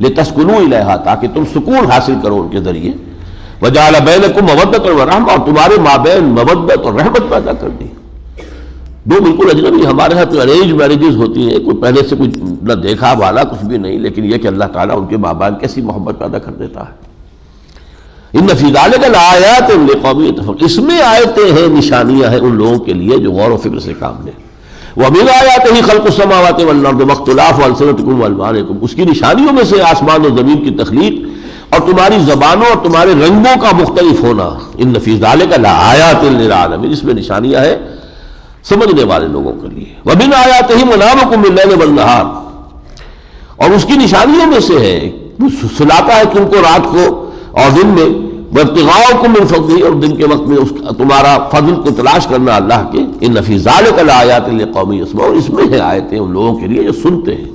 لِتَسْكُنُوا إِلَيْهَا، تاکہ تم سکون حاصل کرو ان کے ذریعے، وَجَعَلَ بَيْنَكُم مَّوَدَّةً وَرَحْمَةً، اور تمہارے مابین مودت اور رحمت پیدا کر دی۔ دو بالکل اجنبی، ہمارے ہاں تو ارینج میرجز ہوتی ہیں، کوئی پہلے سے کوئی نہ دیکھا والا کچھ بھی نہیں، لیکن یہ کہ اللہ تعالیٰ ان کے ماں باپ کیسی محبت پیدا کر دیتا ہے۔ ان فی ذلک لآیات لقوم یتفکرون، اس میں آیتیں ہیں، نشانیاں ہیں ان لوگوں کے لیے جو غور و فکر سے کام لیں۔ ومن آیاتہ خلق السماوات والارض واختلاف السنتکم والوانکم، اس کی نشانیوں میں سے آسمان و زمین کی تخلیق اور تمہاری زبانوں اور تمہارے رنگوں کا مختلف ہونا۔ ان فی ذلک لآیات للعالمین، اس میں نشانیاں ہیں سمجھنے والے لوگوں کے لیے۔ وَمِنْ آیَاتِهِ مَنَامُكُم بِاللَّيْلِ وَالنَّهَارِ، اور اس کی نشانیوں میں سے ہے سلاتا ہے تم کو رات کو اور دن میں، وَابْتِغَاؤُكُم مِّن فَضْلِهِ، اور دن کے وقت میں تمہارا فضل کو تلاش کرنا اللہ کے۔ إِنَّ فِي ذَلِكَ لَآيَاتٍ لِقَوْمٍ يَسْمَعُونَ، اس میں ہیں آیتیں ان لوگوں کے لیے جو سنتے ہیں۔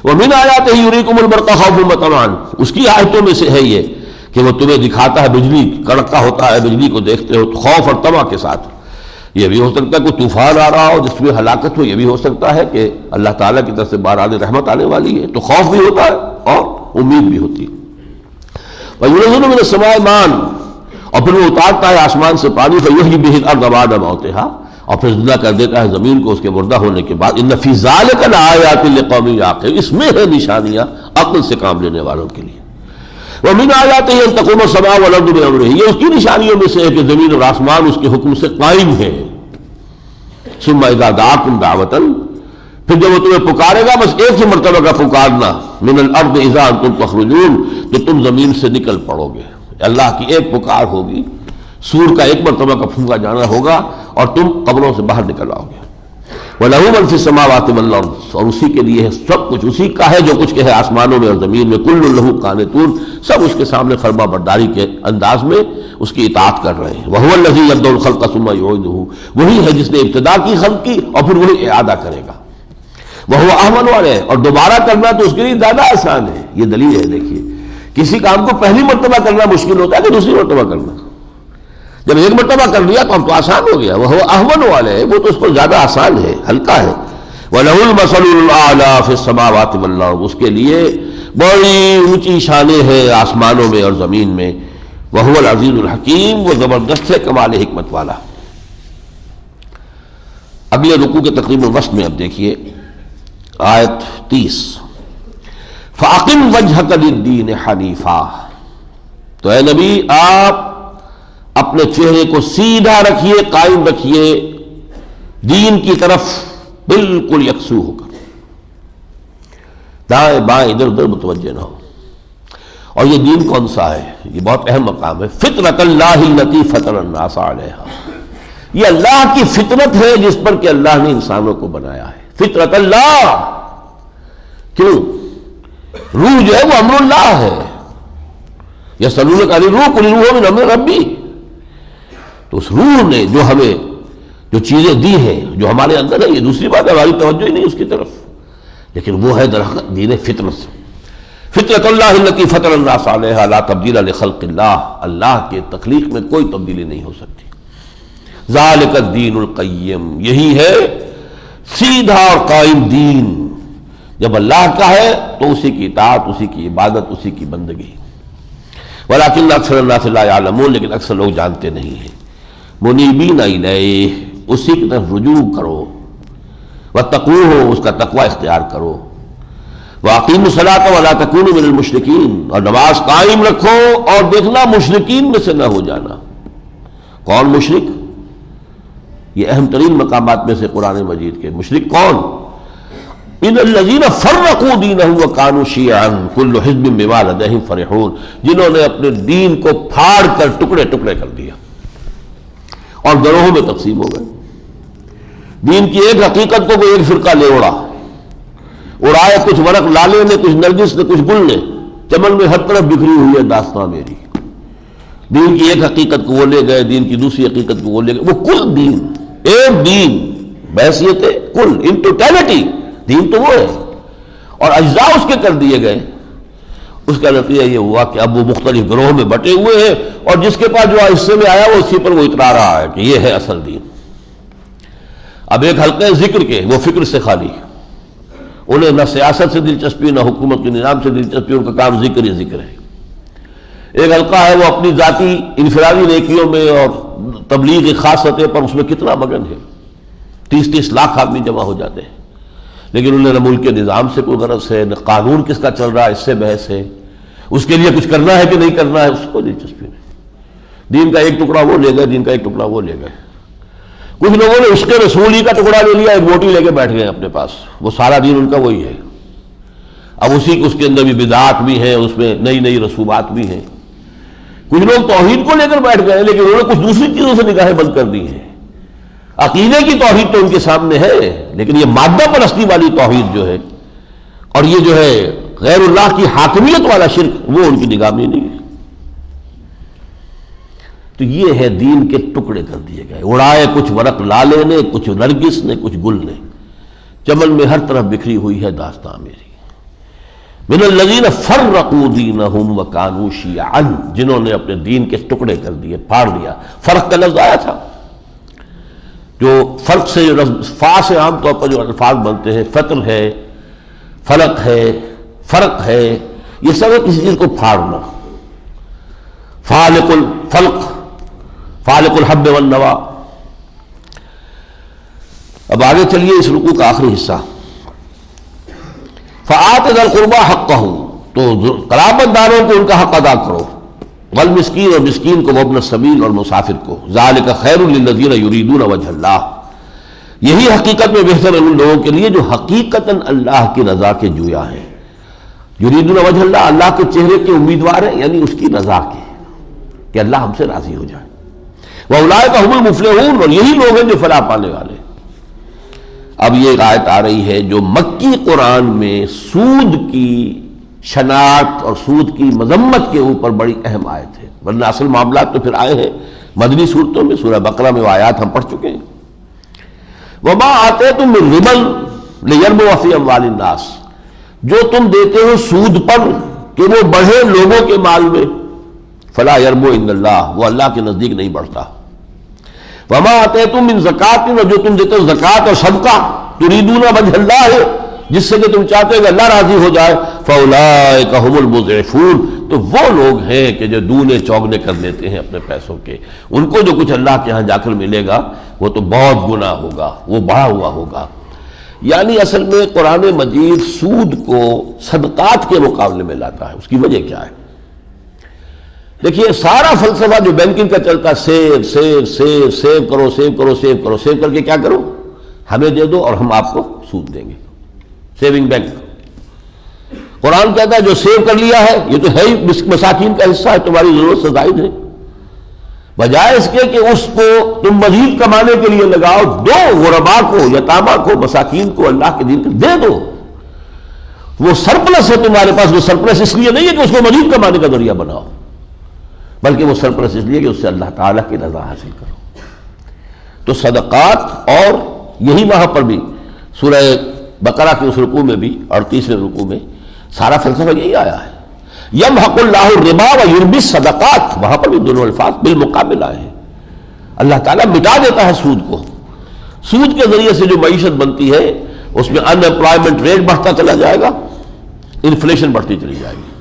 وَمِنْ آیَاتِهِ يُرِيكُمُ الْبَرْقَ خَوْفًا وَطَمَعًا، اس کی آیتوں میں سے ہے یہ کہ وہ تمہیں دکھاتا ہے بجلی کڑکتا ہوتا ہے، بجلی کو دیکھتے ہو خوف اور طمع کے ساتھ۔ یہ بھی ہو سکتا ہے کوئی طوفان آ رہا ہو جس میں ہلاکت ہو، یہ بھی ہو سکتا ہے کہ اللہ تعالیٰ کی طرف سے باران رحمت آنے والی ہے، تو خوف بھی ہوتا ہے اور امید بھی ہوتی ہے۔ وَيُنَزِّلُ مِنَ السَّمَاءِ مَاءً، اور پھر وہ اتارتا ہے آسمان سے پانی، فَيُحْيِي بِهِ الْأَرْضَ بَعْدَ مَوْتِهَا، اور پھر زندہ کر دیتا ہے زمین کو اس کے مردہ ہونے کے بعد۔ إِنَّ فِي ذَلِكَ لَآيَاتٍ لِقَوْمٍ يَعْقِلُونَ، اس میں ہے نشانیاں عقل سے کام لینے والوں کے لیے۔ وَمِنْ آیَاتِهِ أَن تَقُومَ السَّمَاءُ وَالْأَرْضُ بِأَمْرِهِ، یہ اس کی نشانیوں میں سے ہے کہ زمین اور آسمان اس کے حکم سے قائم ہے۔ ثم اذا دعاكم دعوة، پھر جب وہ تمہیں پکارے گا بس ایک ہی مرتبہ کا پکارنا، من الارض اذا انتم تخرجون، تو تم زمین سے نکل پڑو گے۔ اللہ کی ایک پکار ہوگی، سور کا ایک مرتبہ کا پھونکا جانا ہوگا اور تم قبروں سے باہر نکل آؤ گے۔ وَلَهُ مَن فِي السَّمَاوَاتِ وَالْأَرْضِ، اور اسی کے لیے ہے سب کچھ، اسی کا ہے جو کچھ کہ ہے آسمانوں میں اور زمین میں۔ كُلٌّ لَهُ قَانِتُونَ، سب اس کے سامنے فرما برداری کے انداز میں اس کی اطاعت کر رہے ہیں۔ وَهُوَ الَّذِي يَبْدَأُ الْخَلْقَ ثُمَّ يُعِيدُهُ، وہی ہے جس نے ابتدا کی خلق کی اور پھر وہی اعادہ کرے گا۔ وَهُوَ أَهْوَنُ عَلَيْهِ، اور دوبارہ کرنا تو اس کے لیے زیادہ آسان ہے۔ یہ دلیل ہے، دیکھیے کسی کام کو پہلی مرتبہ کرنا مشکل ہوتا ہے کہ دوسری مرتبہ کرنا، جب ایک مرتبہ کر لیا تو اب تو آسان ہو گیا۔ وَهُوَ أَهْوَنُ عَلَيْهِ، وہ تو اس پر زیادہ آسان ہے، ہلکا ہے۔ وَلَهُ الْمَثَلُ الْأَعْلَىٰ فِي السَّمَاوَاتِ وَالْأَرْضِ، اس کے لیے بڑی اونچی شانیں ہیں آسمانوں میں اور زمین میں۔ وَهُوَ الْعَزِيزُ الْحَكِيمُ، وہ زبردست ہے کمال حکمت والا۔ اگلے رکوع کے تقریباً وسط میں اب دیکھیے آیت 30، فَأَقِمْ وَجْهَكَ لِلدِّينِ حَنِيفًا، تو اے نبی آپ اپنے چہرے کو سیدھا رکھیے، قائم رکھیے دین کی طرف بالکل یکسو ہو کر، دائیں بائیں ادھر ادھر متوجہ نہ ہو۔ اور یہ دین کون سا ہے؟ یہ بہت اہم مقام ہے۔ فطرت اللہ التی فطر الناس علیہا، یہ اللہ کی فطرت ہے جس پر کہ اللہ نے انسانوں کو بنایا ہے۔ فطرت اللہ، کیوں؟ روح جو ہے وہ امر اللہ ہے۔ یسألونک عن الروح قل الروح من امر ربی، تو اس روح نے جو ہمیں جو چیزیں دی ہیں جو ہمارے اندر ہے، یہ دوسری بات ہے، ہماری توجہ ہی نہیں اس کی طرف، لیکن وہ ہے درحقیقت دین فطرت۔ فطرت اللہ التی فطر الناس علیہا لا تبدیل لخلق اللہ، اللہ کے تخلیق میں کوئی تبدیلی نہیں ہو سکتی۔ ذالک الدین القیم، یہی ہے سیدھا اور قائم دین۔ جب اللہ کا ہے تو اسی کی اطاعت، اسی کی عبادت، اسی کی بندگی۔ ولکن اکثر الناس لا یعلمون، لیکن اکثر لوگ جانتے نہیں ہیں۔ منیبین الیہ، اسی کی طرف رجوع کرو، واتقوہ، اس کا تقوی اختیار کرو، واقیموا الصلاۃ ولا تکونوا من المشرکین، اور نماز قائم رکھو اور دیکھنا مشرکین میں سے نہ ہو جانا۔ کون مشرک؟ یہ اہم ترین مقامات میں سے قرآن مجید کے مشرک کون؟ ان الذین فرقوا دینہم وکانوا شیعا کل حزب بما لدیہم فرحون، جنہوں نے اپنے دین کو پھاڑ کر ٹکڑے ٹکڑے کر دیا اور گروہوں میں تقسیم ہو گئے۔ دین کی ایک حقیقت کو کوئی ایک فرقہ لے اڑائے کچھ ورق لالے نے، کچھ نرگس نے، کچھ گل نے، چمن میں ہر طرف بکھری ہوئی ہے داستان میری۔ دین کی ایک حقیقت کو وہ لے گئے، دین کی دوسری حقیقت کو وہ لے گئے، وہ کل دین، ایک دین بحیثیت کل، ان ٹوٹیلٹی دین تو وہ ہے، اور اجزاء اس کے کر دیے گئے۔ اس کا نتیجہ یہ ہوا کہ اب وہ مختلف گروہ میں بٹے ہوئے ہیں، اور جس کے پاس جو حصے میں آیا وہ اسی پر وہ اترا رہا ہے کہ یہ ہے اصل دین۔ اب ایک حلقہ ذکر کے، وہ فکر سے خالی، انہیں نہ سیاست سے دلچسپی، نہ حکومت کے نظام سے دلچسپی، ان کا کام ذکر ہی ذکر ہے۔ ایک حلقہ ہے وہ اپنی ذاتی انفرادی نیکیوں میں اور تبلیغ خاص سطح پر، اس میں کتنا مگن ہے، 30 لاکھ آدمی جمع ہو جاتے ہیں، لیکن انہیں نہ ملک کے نظام سے کوئی غرض ہے، نہ قانون کس کا چل رہا ہے اس سے بحث ہے، اس کے لیے کچھ کرنا ہے کہ نہیں کرنا ہے اس کو دلچسپی نہیں۔ دین کا ایک ٹکڑا وہ لے گئے، دین کا ایک ٹکڑا وہ لے گئے۔ کچھ لوگوں نے عشق رسول ہی کا ٹکڑا لے لیا، ایک بوٹی لے کے بیٹھ گئے اپنے پاس، وہ سارا دین ان کا وہی ہے۔ اب اس کے اندر بھی بدعات بھی ہیں، اس میں نئی نئی رسومات بھی ہیں۔ کچھ لوگ توحید کو لے کر بیٹھ گئے، لیکن انہوں نے کچھ دوسری چیزوں سے نگاہیں بند کر دی ہیں۔ عقیدے کی توحید تو ان کے سامنے ہے، لیکن یہ مادہ پرستی والی توحید جو ہے، اور یہ جو ہے غیر اللہ کی حاکمیت والا شرک، وہ ان کی نگاہ میں نہیں ہے۔ تو یہ ہے دین کے ٹکڑے کر دیے گئے، اڑائے کچھ ورق لالے نے، کچھ نرگس نے، کچھ گل نے، چمن میں ہر طرف بکھری ہوئی ہے داستان میری۔ من الذین فرقوا دینہم وکانوا شیعا، جنہوں نے اپنے دین کے ٹکڑے کر دیے، پھاڑ دیا۔ فرق کا لفظ آیا تھا، جو فرق سے فا سے عام طور پر جو الفاظ بنتے ہیں، فطر ہے، فلق ہے، فرق ہے، یہ سب ہے کسی چیز کو پھاڑنا۔ فالق الفلق، فالق الحب والنوا۔ اب آگے چلیے اس رکوع کا آخری حصہ، فآت ذی القربى حقہ، تو قرابت داروں کو ان کا حق ادا کرو، والمسکین، اور مسکین کو، وابن السبیل، اور مسافر کو، ذالک خیر للذین یریدون وجہ اللہ، یہی حقیقت میں بہتر ہے ان لوگوں کے لیے جو حقیقتاً اللہ کی رضا کے جویا ہیں۔ یریدون وجہ اللہ، اللہ کے چہرے کے امیدوار ہیں، یعنی اس کی رضا کے، کہ اللہ ہم سے راضی ہو جائے۔ وَأُولَٰئِکَ هُمُ الْمُفْلِحُونَ، اور یہی لوگ ہیں جو فلاح پانے والے۔ اب یہ ایک آیت آ رہی ہے جو مکی قرآن میں سود کی شناخت اور سود کی مذمت کے اوپر بڑی اہم آیت ہے، ورنہ اصل معاملات تو پھر آئے ہیں مدنی صورتوں میں، سورہ بقرہ میں وہ آیات ہم پڑھ چکے ہیں۔ وَمَا آتَيْتُم مِّن رِبًا لِيَرْبُوَ فِي أَمْوَالِ النَّاسِ، جو تم دیتے ہو سود پر کہ وہ بڑھے لوگوں کے مال میں، فلا یربو عند اللہ، وہ اللہ کے نزدیک نہیں بڑھتا۔ وما آتیتم من زکات، اور جو تم دیتے ہو زکات اور صدقہ، تریدون وجہ اللہ ہے، جس سے کہ تم چاہتے ہو کہ اللہ راضی ہو جائے، فاولئک هم المضعفون، تو وہ لوگ ہیں کہ جو دونے چوگنے کر لیتے ہیں اپنے پیسوں کے، ان کو جو کچھ اللہ کے ہاں جا کر ملے گا وہ تو بہت گنا ہوگا، وہ بڑھا ہوا ہوگا۔ یعنی اصل میں قرآن مجید سود کو صدقات کے مقابلے میں لاتا ہے۔ اس کی وجہ کیا ہے؟ دیکھیے سارا فلسفہ جو بینکنگ کا چلتا ہے، سیو سیو سیو سیو کرو، سیو کرو، سیو کرو، سیو کر کے کیا کرو، ہمیں دے دو اور ہم آپ کو سود دیں گے، سیونگ بینک۔ قرآن کہتا ہے جو سیو کر لیا ہے یہ تو ہے ہی مساکین کا حصہ ہے، تمہاری ضرورت سے زائد ہے، بجائے اس کے کہ اس کو تم مزید کمانے کے لیے لگاؤ، دو غربا کو، یتامہ کو، مساکین کو اللہ کے دین کو دے دو۔ وہ سرپلس ہے تمہارے پاس، وہ سرپلس اس لیے نہیں ہے کہ اس کو مزید کمانے کا ذریعہ بناؤ، بلکہ وہ سرپلس اس لیے کہ اس سے اللہ تعالیٰ کی رضا حاصل کرو۔ تو صدقات، اور یہی وہاں پر بھی سورہ بقرہ کے اس رکوع میں بھی 38ویں رکوع میں سارا فلسفہ یہی آیا ہے، یمحق اللہ الربا ویربی الصدقات، وہاں پر بھی دونوں الفاظ بالمقابل آئے ہیں۔ اللہ تعالیٰ مٹا دیتا ہے سود کو، سود کے ذریعے سے جو معیشت بنتی ہے اس میں ان امپلائمنٹ ریٹ بڑھتا چلا جائے گا، انفلیشن بڑھتی چلی جائے گی،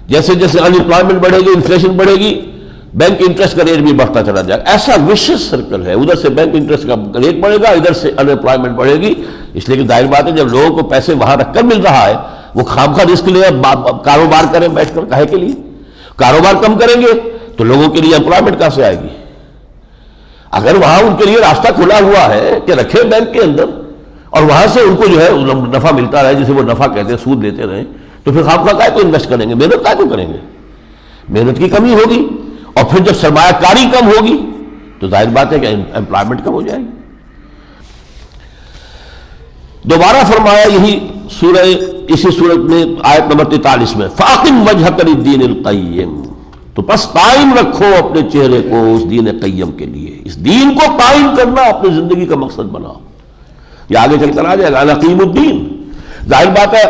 جیسے جیسے ان امپلائمنٹ بڑھے گی، انفلیشن بڑھے گی، بینک انٹرسٹ کا ریٹ بھی بڑھتا چلا جائے گا۔ ایسا وشس سرکل ہے، ادھر سے بینک انٹرسٹ کا ریٹ بڑھے گا، ادھر سے ان امپلائمنٹ بڑھے گی، اس لیے کہ ظاہر بات ہے جب لوگوں کو پیسے وہاں رکھ کر مل رہا ہے، وہ خام کا رسک لے کاروبار کریں بیٹھ کر، کہے کے لیے کاروبار کم کریں گے تو لوگوں کے لیے امپلائمنٹ کہاں سے آئے گی؟ اگر وہاں ان کے لیے راستہ کھلا ہوا ہے کہ رکھے بینک کے اندر اور وہاں سے ان کو جو ہے نفع ملتا رہے، جسے وہ نفع کہتے ہیں، سود لیتے رہیں، تو پھر خام کا کو انویسٹ کریں گے، محنت کا کو کریں گے؟ محنت کی کمی ہوگی، اور پھر جب سرمایہ کاری کم ہوگی تو ظاہر بات ہے کہ امپلائمنٹ کم ہو جائے گی۔ دوبارہ فرمایا یہی سورہ اسی سورت میں آیت نمبر 43 میں فاقم وجہک للدین القیم، تو بس قائم رکھو اپنے چہرے کو اس دین قیم کے لیے، اس دین کو قائم کرنا اپنی زندگی کا مقصد بناؤ۔ یہ آگے چل کر آ جائے گا اقیم الدین، ظاہر بات ہے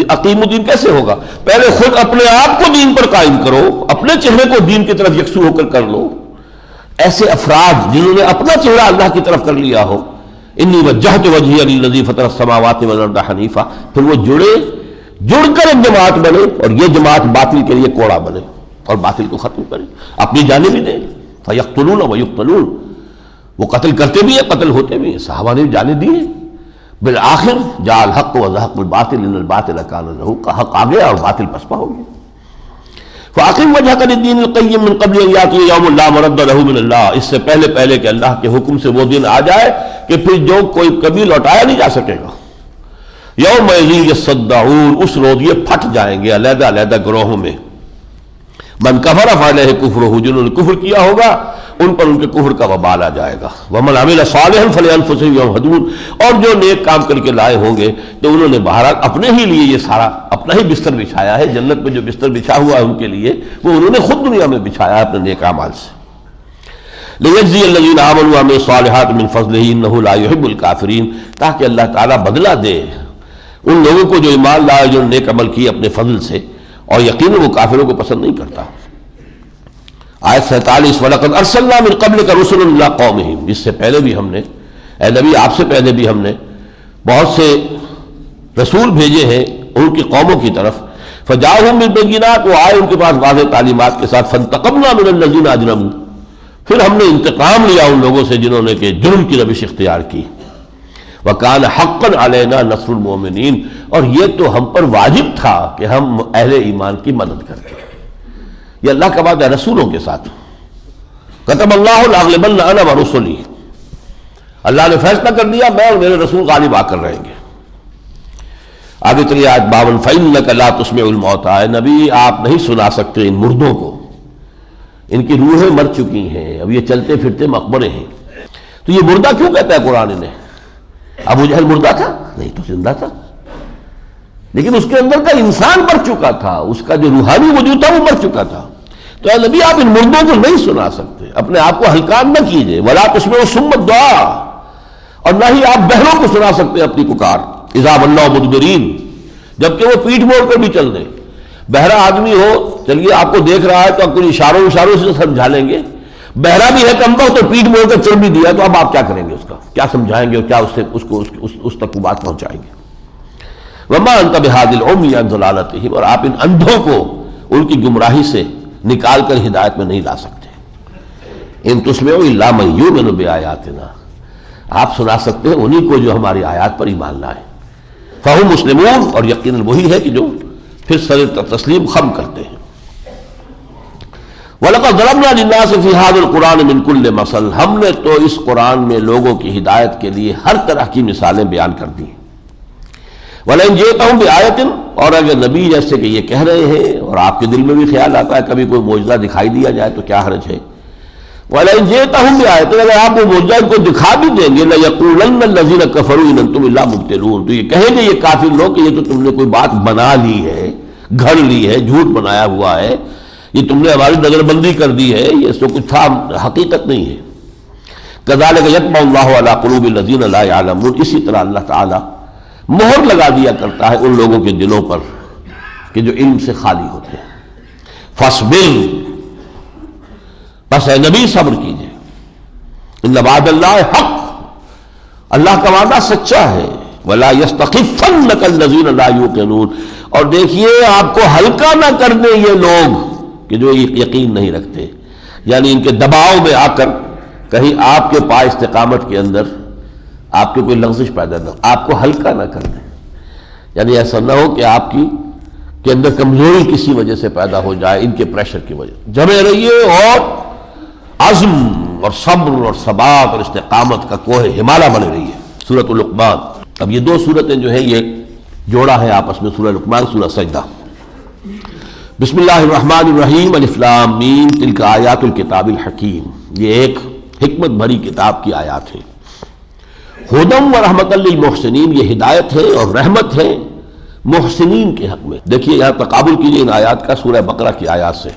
اقیم الدین کیسے ہوگا؟ پہلے خود اپنے آپ کو دین پر قائم کرو، اپنے چہرے کو دین کی طرف یکسو ہو کر لو۔ ایسے افراد جنہوں نے اپنا چہرہ اللہ کی طرف کر لیا ہو، انی وجہت وجہی للذی فطر السماوات والارض حنیفا، پھر وہ جڑ کر ایک جماعت بنے، اور یہ جماعت باطل کے لیے کوڑا بنے اور باطل کو ختم کرے، اپنی جانیں بھی دیں۔ فیقتلون ویقتلون، وہ قتل کرتے بھی ہیں، قتل ہوتے بھی ہیں، صحابہ نے جانیں دی ہیں۔ بالآخر جاء الحق وزهق الباطل ان الباطل كان زهوقا، حق آ گیا اور باطل پسپا ہو گیا۔ فاقم وجهك للدين القيم من قبل ان ياتي يوم لا مرد له من الله، اس سے پہلے کہ اللہ کے حکم سے وہ دن آ جائے کہ پھر جو کوئی کبھی لوٹایا نہیں جا سکے گا۔ یوم یصدعون، اس روز یہ پھٹ جائیں گے علیحدہ علیحدہ گروہوں میں۔ من کفر فعلیہ کفرہ، جنہوں نے کفر کیا ہوگا ان پر ان کے کفر کا وبال آ جائے گا۔ ومن عمل صالحا فلانفسهم يمهدون، اور جو نیک کام کر کے لائے ہوں گے تو انہوں نے بہرحال اپنے ہی لیے یہ سارا اپنا ہی بستر بچھایا ہے، جنت میں جو بستر بچھا ہوا ہے ان کے لیے وہ انہوں نے خود دنیا میں بچھایا ہے اپنے نیک اعمال سے۔ لیجزی الذین آمنوا وعملوا الصالحات من فضلہ انہ لا یحب الکافرین، تاکہ اللہ تعالیٰ بدلہ دے ان لوگوں کو جو ایمان لائے، جو نیک عمل کیے اپنے فضل سے، اور یقیناً وہ کافروں کو پسند نہیں کرتا۔ آیت 47 وَلَقَدْ أَرْسَلْنَا مِن قَبْلِكَ رُسُلًا إِلَىٰ قَوْمِهِمْ، اس سے پہلے بھی ہم نے، اے نبی آپ سے پہلے بھی ہم نے بہت سے رسول بھیجے ہیں ان کی قوموں کی طرف۔ فَجَاءُهُم بِالْبَيِّنَاتِ، وہ آئے ان کے پاس واضح تعلیمات کے ساتھ۔ فَانْتَقَمْنَا مِنَ الَّذِينَ أَجْرَمُوا، پھر ہم نے انتقام لیا ان لوگوں سے جنہوں نے کہ جرم کی روش اختیار کی۔ وَكَانَ حَقًّا عَلَيْنَا نَصْرُ الْمُؤْمِنِينَ، اور یہ تو ہم پر واجب تھا کہ ہم اہل ایمان کی مدد کرتے۔ یہ اللہ کا وعدہ ہے رسولوں کے ساتھ۔ کتب اللہ لأغلبن انا ورسلی، اللہ نے فیصلہ کر دیا میں اور میرے رسول غالب آ کر رہیں گے۔ آگے چلیے آیت 52 فإنک لا تسمع الموتى، اے نبی آپ نہیں سنا سکتے ان مردوں کو، ان کی روحیں مر چکی ہیں، اب یہ چلتے پھرتے مقبرے ہیں۔ تو یہ مردہ کیوں کہتا ہے قرآن نے؟ ابو جہل مردہ تھا؟ نہیں تو زندہ تھا، لیکن اس کے اندر کا انسان مر چکا تھا، اس کا جو روحانی وجود تھا وہ مر چکا تھا۔ تو اے نبی آپ ان مردوں کو نہیں سنا سکتے، اپنے آپ کو ہلکان نہ کیجئے۔ ولا تسمعوا صم الدعاء، اور نہ ہی آپ بہروں کو سنا سکتے اپنی پکار۔ اذا ولوا مدبرین، جبکہ وہ پیٹھ موڑ کر بھی چل دیں۔ بہرا آدمی ہو، چلیے آپ کو دیکھ رہا ہے تو آپ کچھ اشاروں سے سمجھا لیں گے، بہرا بھی ہے کم تو پیٹھ موڑ کر چل بھی دیا تو اب آپ کیا کریں گے؟ اس کا کیا سمجھائیں گے اور کیا اس تک بات پہنچائیں گے؟ وما انت بہادی العمی عن ضلالتہم، اور آپ ان اندھوں کو ان کی گمراہی سے نکال کر ہدایت میں نہیں لا سکتے۔ ان تسمعوا الا من یؤمن بآیاتنا، آپ سنا سکتے ہیں انہی کو جو ہماری آیات پر ایمان لائے۔ فہم مسلمون، اور یقیناً وہی ہے کہ جو پھر سر تسلیم خم کرتے ہیں۔ وَلَقَدْ ضَرَبْنَا لِلنَّاسِ فِي هَذَا الْقُرْآنِ مِنْ كُلِّ مَثَلٍ، ہم نے تو اس قرآن میں لوگوں کی ہدایت کے لیے ہر طرح کی مثالیں بیان کر دی۔ وَلَئِنْ جِئْتَهُمْ بِآیَةٍ، اور اگر نبی جیسے کہ یہ کہہ رہے ہیں اور آپ کے دل میں بھی خیال آتا ہے کبھی کوئی معجزہ دکھائی دیا جائے تو کیا حرج ہے۔ وَلَئِنْ جِئْتَهُمْ بِآیَةٍ، اگر آپ وہ معجزہ کو دکھا بھی دیں گے لَيَقُولَنَّ الَّذِينَ كَفَرُوا إِنْ أَنْتُمْ إِلَّا مُبْطِلُونَ، تو یہ کہیں گے یہ کافر لوگ کہ یہ تو تم نے کوئی بات بنا لی ہے، گھڑ لی ہے، جھوٹ بنایا ہوا ہے، یہ تم نے ہماری نظر بندی کر دی ہے، یہ اس کو کچھ تھا، حقیقت نہیں ہے۔ كَذَلِكَ يَطْبَعُ اللَّهُ عَلَىٰ قُلُوبِ الَّذِينَ لَا يَعْلَمُونَ، اسی طرح اللہ تعالیٰ مہر لگا دیا کرتا ہے ان لوگوں کے دلوں پر کہ جو علم سے خالی ہوتے ہیں۔ فَاصْبِرْ، بس اے نبی صبر کیجئے، ان وعد اللہ حق، اللہ کا وعدہ سچا ہے۔ وَلَا يَسْتَخِفَّنَّكَ الَّذِينَ لَا يُوقِنُونَ، اور دیکھیے آپ کو ہلکا نہ کر دیں یہ لوگ کہ جو یقین نہیں رکھتے، یعنی ان کے دباؤ میں آ کر کہیں آپ کے پا استقامت کے اندر آپ کے کوئی لغزش پیدا نہ ہو، آپ کو ہلکا نہ کر دیں، یعنی ایسا نہ ہو کہ آپ کے اندر کمزوری کسی وجہ سے پیدا ہو جائے، ان کے پریشر کی وجہ۔ جمے رہیے اور عزم اور صبر اور ثبات اور استقامت کا کوہ ہمالیہ بنے رہیے۔ سورۃ لقمان، اب یہ دو سورتیں جو ہیں یہ جوڑا ہے آپس میں، سورہ لقمان، سورہ سجدہ۔ بسم اللہ الرحمن الرحیم، الف لام میم، تلک آیات الکتاب الحکیم، یہ ایک حکمت بھری کتاب کی آیات ہیں۔ ہدم و رحمت للمحسنین، یہ ہدایت ہے اور رحمت ہے محسنین کے حق میں۔ دیکھیے یہاں تقابل کیجیے ان آیات کا سورہ بقرہ کی آیات سے۔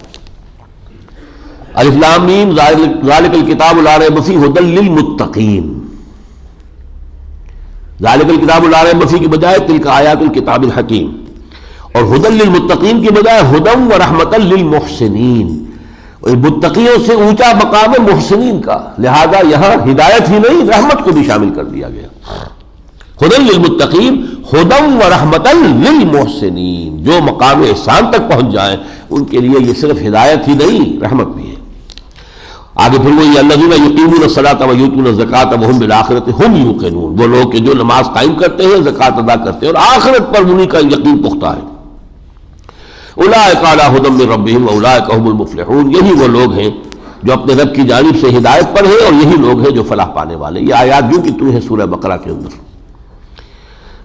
الف لام میم ذالک الکتاب لا ریب فیہ ھدی للمتقین، ذالک الکتاب لا ریب فیہ کی بجائے تلک آیات الکتاب الحکیم، اور ھدی للمتقین کی بجائے ھدی و رحمت للمحسنین، متقیوں سے اونچا مقام ہے محسنین کا، لہذا یہاں ہدایت ہی نہیں رحمت کو بھی شامل کر دیا گیا۔ ھدی للمتقین ھدی و رحمت للمحسنین، جو مقام احسان تک پہنچ جائیں ان کے لیے یہ صرف ہدایت ہی نہیں رحمت بھی ہے۔ آگے پھر وہی الذین یقیمون الصلاۃ ویؤتون الزکاۃ وہم بالآخرۃ ہم یوقنون، وہ لوگ کہ جو نماز قائم کرتے ہیں، زکوٰۃ ادا کرتے ہیں اور آخرت پر انہیں کا یقین پختہ ہے۔ اولئک علی ھدی من ربہم واولئک ھم المفلحون، یہی وہ لوگ ہیں جو اپنے رب کی جانب سے ہدایت پر ہیں اور یہی لوگ ہیں جو فلاح پانے والے۔ یہ آیات جو کہ تو ہے سورہ بقرہ کے اندر۔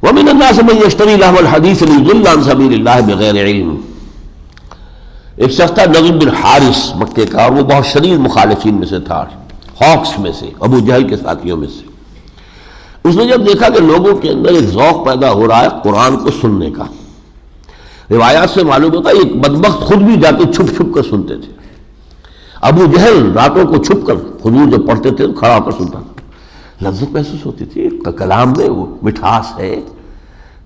ومن الناس من یشتری لہو الحدیث لیضل عن سبیل اللہ بغیر علم، ایک شخص تھا نضر بن حارث مکے کا، اور وہ بہت شدید مخالفین میں سے تھا، ہاکس میں سے، ابو جہل کے ساتھیوں میں سے۔ اس نے جب دیکھا کہ لوگوں کے اندر ایک ذوق پیدا ہو رہا ہے قرآن کو سننے کا، روایات سے معلوم ہوتا ہے یہ بدبخت خود بھی جا کے چھپ چھپ کر سنتے تھے۔ ابو جہل راتوں کو چھپ کر حضور جب پڑھتے تھے کھڑا ہو کر سنتا تھا، لذت محسوس ہوتی تھی، کلام میں وہ مٹھاس ہے،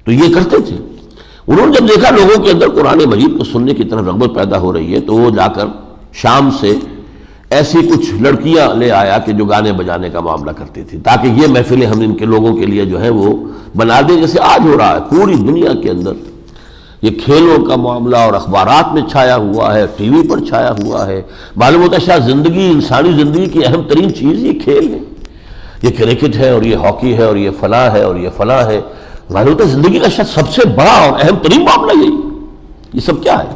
تو یہ کرتے تھے۔ انہوں نے جب دیکھا لوگوں کے اندر قرآن مجید کو سننے کی طرف رغبت پیدا ہو رہی ہے تو وہ جا کر شام سے ایسی کچھ لڑکیاں لے آیا کہ جو گانے بجانے کا معاملہ کرتی تھی، تاکہ یہ محفلیں ہم ان کے لوگوں کے لیے جو ہے وہ بنا دیں، جیسے آج ہو رہا ہے پوری دنیا کے اندر۔ یہ کھیلوں کا معاملہ اور اخبارات میں چھایا ہوا ہے، ٹی وی پر چھایا ہوا ہے، معلوم ہوتا ہے شاید زندگی، انسانی زندگی کی اہم ترین چیز یہ کھیل ہے، یہ کرکٹ ہے اور یہ ہاکی ہے اور یہ فلاں ہے اور یہ فلاں ہے، معلوم ہوتا ہے زندگی کا شاید سب سے بڑا اور اہم ترین معاملہ یہی، یہ سب کیا ہے؟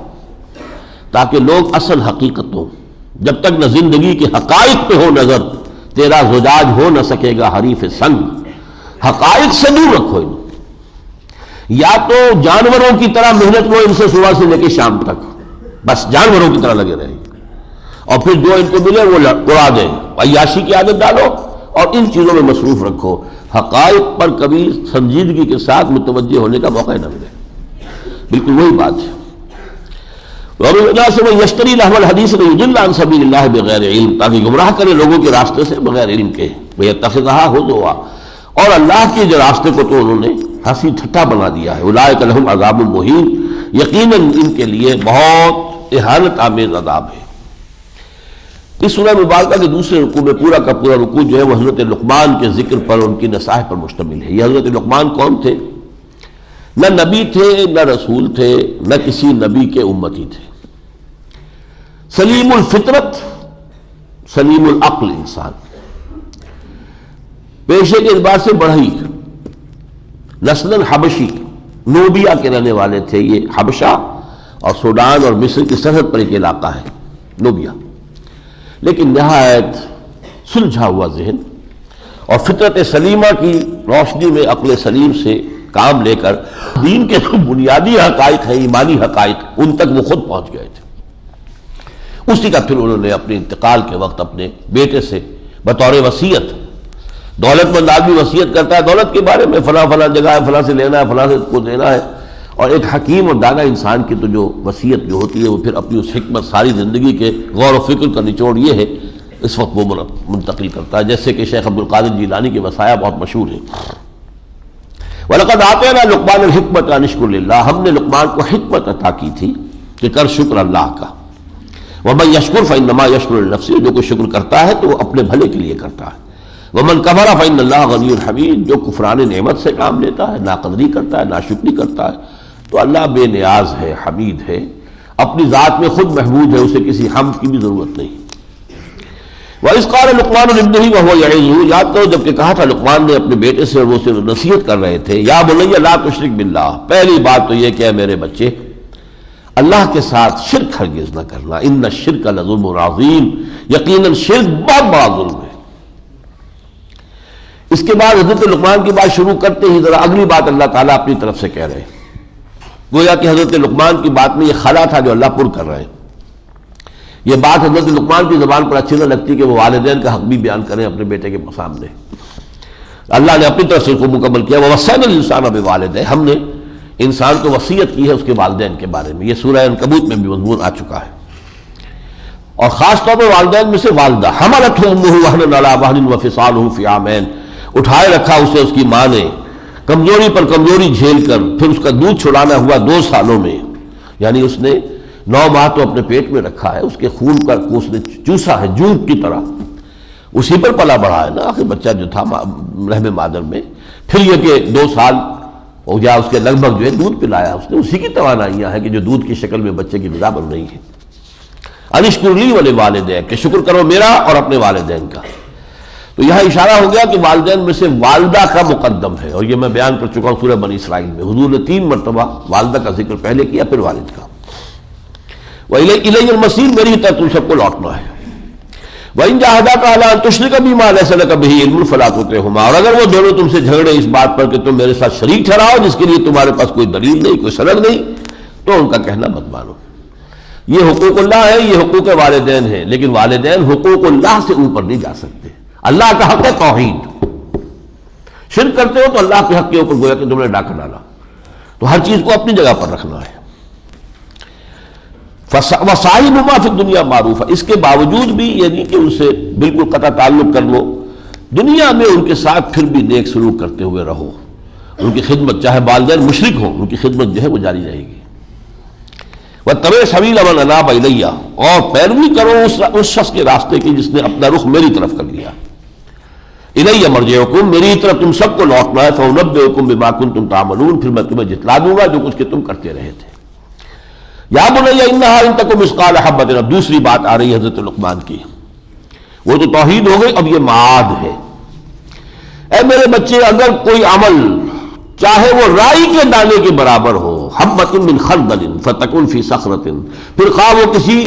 تاکہ لوگ اصل حقیقت ہوں۔ جب تک نہ زندگی کے حقائق پہ ہو نظر، تیرا زجاج ہو نہ سکے گا حریف سنگ، حقائق سے دور رکھو انہیں، یا تو جانوروں کی طرح محنت لو ان سے صبح سے لے کے شام تک، بس جانوروں کی طرح لگے رہے، اور پھر جو ان کو ملے وہ اڑا دیں، عیاشی کی عادت ڈالو اور ان چیزوں میں مصروف رکھو، حقائق پر کبھی سنجیدگی کے ساتھ متوجہ ہونے کا موقع نہ ملے۔ بالکل وہی بات ہے۔ وَمِنَ النَّاسِ مَن یشتری لہو الحدیث لیضل عن سبیل اللہ بغیر علم، تاکہ گمراہ کرے لوگوں کے راستے سے بغیر علم کے، وَيَتَّخِذَهَا هُزُوًا، اور اللہ کے جو راستے کو تو انہوں نے ہنسی ٹھٹا بنا دیا ہے۔ اولئک لہم عذاب مہین، یقیناً ان کے لیے بہت اہانت آمیز عذاب ہے۔ اس سورہ مبارکہ کے دوسرے رکوع میں پورا کا پورا رکوع جو ہے وہ حضرت لقمان کے ذکر پر، ان کی نصائح پر مشتمل ہے۔ یہ حضرت لقمان کون تھے؟ نہ نبی تھے، نہ رسول تھے، نہ کسی نبی کے امتی تھے، سلیم الفطرت، سلیم العقل انسان، پیشے کے اعتبار سے بڑھئی، نسلاً حبشی، نوبیا کے رہنے والے تھے۔ یہ حبشہ اور سوڈان اور مصر کی سرحد پر ایک علاقہ ہے نوبیا، لیکن نہایت سلجھا ہوا ذہن اور فطرت سلیمہ کی روشنی میں عقل سلیم سے کام لے کر دین کے جو بنیادی حقائق ہیں، ایمانی حقائق، ان تک وہ خود پہنچ گئے تھے۔ اسی کا پھر انہوں نے اپنے انتقال کے وقت اپنے بیٹے سے بطور وصیت، دولت مند آدمی وصیت کرتا ہے دولت کے بارے میں، فلاں فلاں جگہ ہے، فلاں سے لینا ہے، فلاں سے کو دینا ہے، اور ایک حکیم اور دانا انسان کی تو جو وصیت جو ہوتی ہے وہ پھر اپنی اس حکمت ساری زندگی کے غور و فکر کا نچوڑ یہ ہے، اس وقت وہ منتقل کرتا ہے، جیسے کہ شیخ عبدالقادر جیلانی کے وصایا بہت مشہور ہیں۔ وَلَقَدْ آتَيْنَا لُقْمَانَ الْحِكْمَةَ أَنِ اشْكُرْ لِلَّهِ، ہم نے لقمان کو حکمت عطا کی تھی کہ کر شکر اللہ کا۔ وَمَن يَشْكُرْ فَإِنَّمَا يَشْكُرُ لِنَفْسِهِ، جو کوئی شکر کرتا ہے تو وہ اپنے بھلے کے لیے کرتا ہے۔ وَمَن كَفَرَ فَإِنَّ اللَّهَ غَنِيٌّ حَمِيدٌ، جو کفران نعمت سے کام لیتا ہے، ناقدری کرتا ہے، ناشکری کرتا ہے، تو اللہ بے نیاز ہے، حمید ہے، اپنی ذات میں خود محمود ہے، اسے کسی حمد کی بھی ضرورت نہیں۔ وَإِذْ قَالَ لُقْمَانُ لِابْنِهِ وَهُوَ يَعِظُهُ، یاد کرو جب کہ کہا تھا لقمان نے اپنے بیٹے سے، اور وہ اسے نصیحت کر رہے تھے، یا بنی لا تشرک باللہ، پہلی بات تو یہ کہ اے میرے بچے اللہ کے ساتھ شرک ہرگز نہ کرنا، ان الشرک لظلم عظیم، یقیناً شرک بہت بڑا ظلم ہے۔ اس کے بعد حضرت لقمان کی بات شروع کرتے ہی ذرا اگلی بات اللہ تعالیٰ اپنی طرف سے کہہ رہے ہیں، گویا کہ حضرت لقمان کی بات میں یہ خلا تھا جو اللہ پر کر رہے ہیں۔ یہ بات حضرت لقمان کی زبان پر اچھی نہ لگتی کہ وہ والدین کا حق بھی بیان کریں اپنے بیٹے کے سامنے۔ اللہ نے اپنی طرف سے اس کو مکمل کیا. وَوَصَّيْنَا الْإِنسَانَ بِوَالِدَيْهِ, ہم نے انسان کو وصیت کی ہے اس کے والدین کے بارے میں. یہ سورہ عنکبوت میں بھی مضمون آ چکا ہے. اور خاص طور پر والدین میں سے والدہ. حملتہ امہ وہنا علی وہن وفصالہ فی عامین, اٹھائے رکھا اسے اس کی ماں نے کمزوری پر کمزوری جھیل کر, پھر اس کا دودھ چھڑانا ہوا 2 سالوں میں. یعنی اس نے 9 ماہ تو اپنے پیٹ میں رکھا ہے, اس کے خون کا اس نے چوسا ہے جوت کی طرح, اسی پر پلا بڑھا ہے نا آخر بچہ جو تھا رحم مادر میں. پھر یہ کہ 2 سال ہو گیا اس کے لگ بھگ جو ہے دودھ پلایا اس نے. اسی کی توانائیاں ہیں کہ جو دودھ کی شکل میں بچے کی غذا بن رہی ہے. انشکر لی ولوالدیک, کہ شکر کرو میرا اور اپنے والدین کا. تو یہاں اشارہ ہو گیا کہ والدین میں سے والدہ کا مقدم ہے, اور یہ میں بیان کر چکا ہوں سورہ بنی اسرائیل میں. حضور نے 3 مرتبہ والدہ کا ذکر پہلے کیا پھر والد کا. وَإِلَيَّ الْمَصِيرُ, میری طرف تم سب کو لوٹنا ہے. وَإِن جَاهَدَاكَ عَلَىٰ أَن تُشْرِكَ بِي مَا لَيْسَ لَكَ بِهِ عِلْمٌ فَلَا تُطِعْهُمَا, اور اگر وہ دونوں تم سے جھگڑے اس بات پر کہ تم میرے ساتھ شریک ٹھہراؤ جس کے لیے تمہارے پاس کوئی دلیل نہیں, کوئی سند نہیں, تو ان کا کہنا مت مانو. یہ حقوق اللہ ہے, یہ حقوق والدین ہیں, لیکن والدین حقوق اللہ سے اوپر نہیں جا سکتے. اللہ کا حق ہے توحید. شرک کرتے ہو تو اللہ کے حق کے اوپر گویا کہ تم نے ڈاکہ ڈالا. تو ہر چیز کو اپنی جگہ پر رکھنا ہے. وَصَاحِبُهُمَا فِي الدُّنْيَا مَعْرُوفًا, اس کے باوجود بھی یعنی کہ ان سے بالکل قطع تعلق کر لو, دنیا میں ان کے ساتھ پھر بھی نیک سلوک کرتے ہوئے رہو. ان کی خدمت, چاہے والدین مشرک ہوں, ان کی خدمت جو ہے وہ جاری رہے گی. وَاتَّبِعْ سَبِيلَ مَنْ أَنَابَ إِلَيَّ, اور پیروی کرو اس شخص کے راستے کی جس نے اپنا رخ میری طرف کر لیا. إِلَيَّ مَرْجِعُكُمْ, میری طرف تم سب کو لوٹنا ہے. فَأُنَبِّئُكُمْ بِمَا كُنتُمْ تَعْمَلُونَ, پھر میں تمہیں جتلا دوں گا جو کچھ کہ تم کرتے رہے تھے. یا بنی انہا ان تک مثقال حبۃ, اب دوسری بات آ رہی ہے حضرت لقمان کی. وہ تو توحید ہو گئی, اب یہ معاد ہے. اے میرے بچے, اگر کوئی عمل چاہے وہ رائی کے دانے کے برابر ہو, حبۃ من خردل فتکن فی صخرۃ, پھر خواہ وہ کسی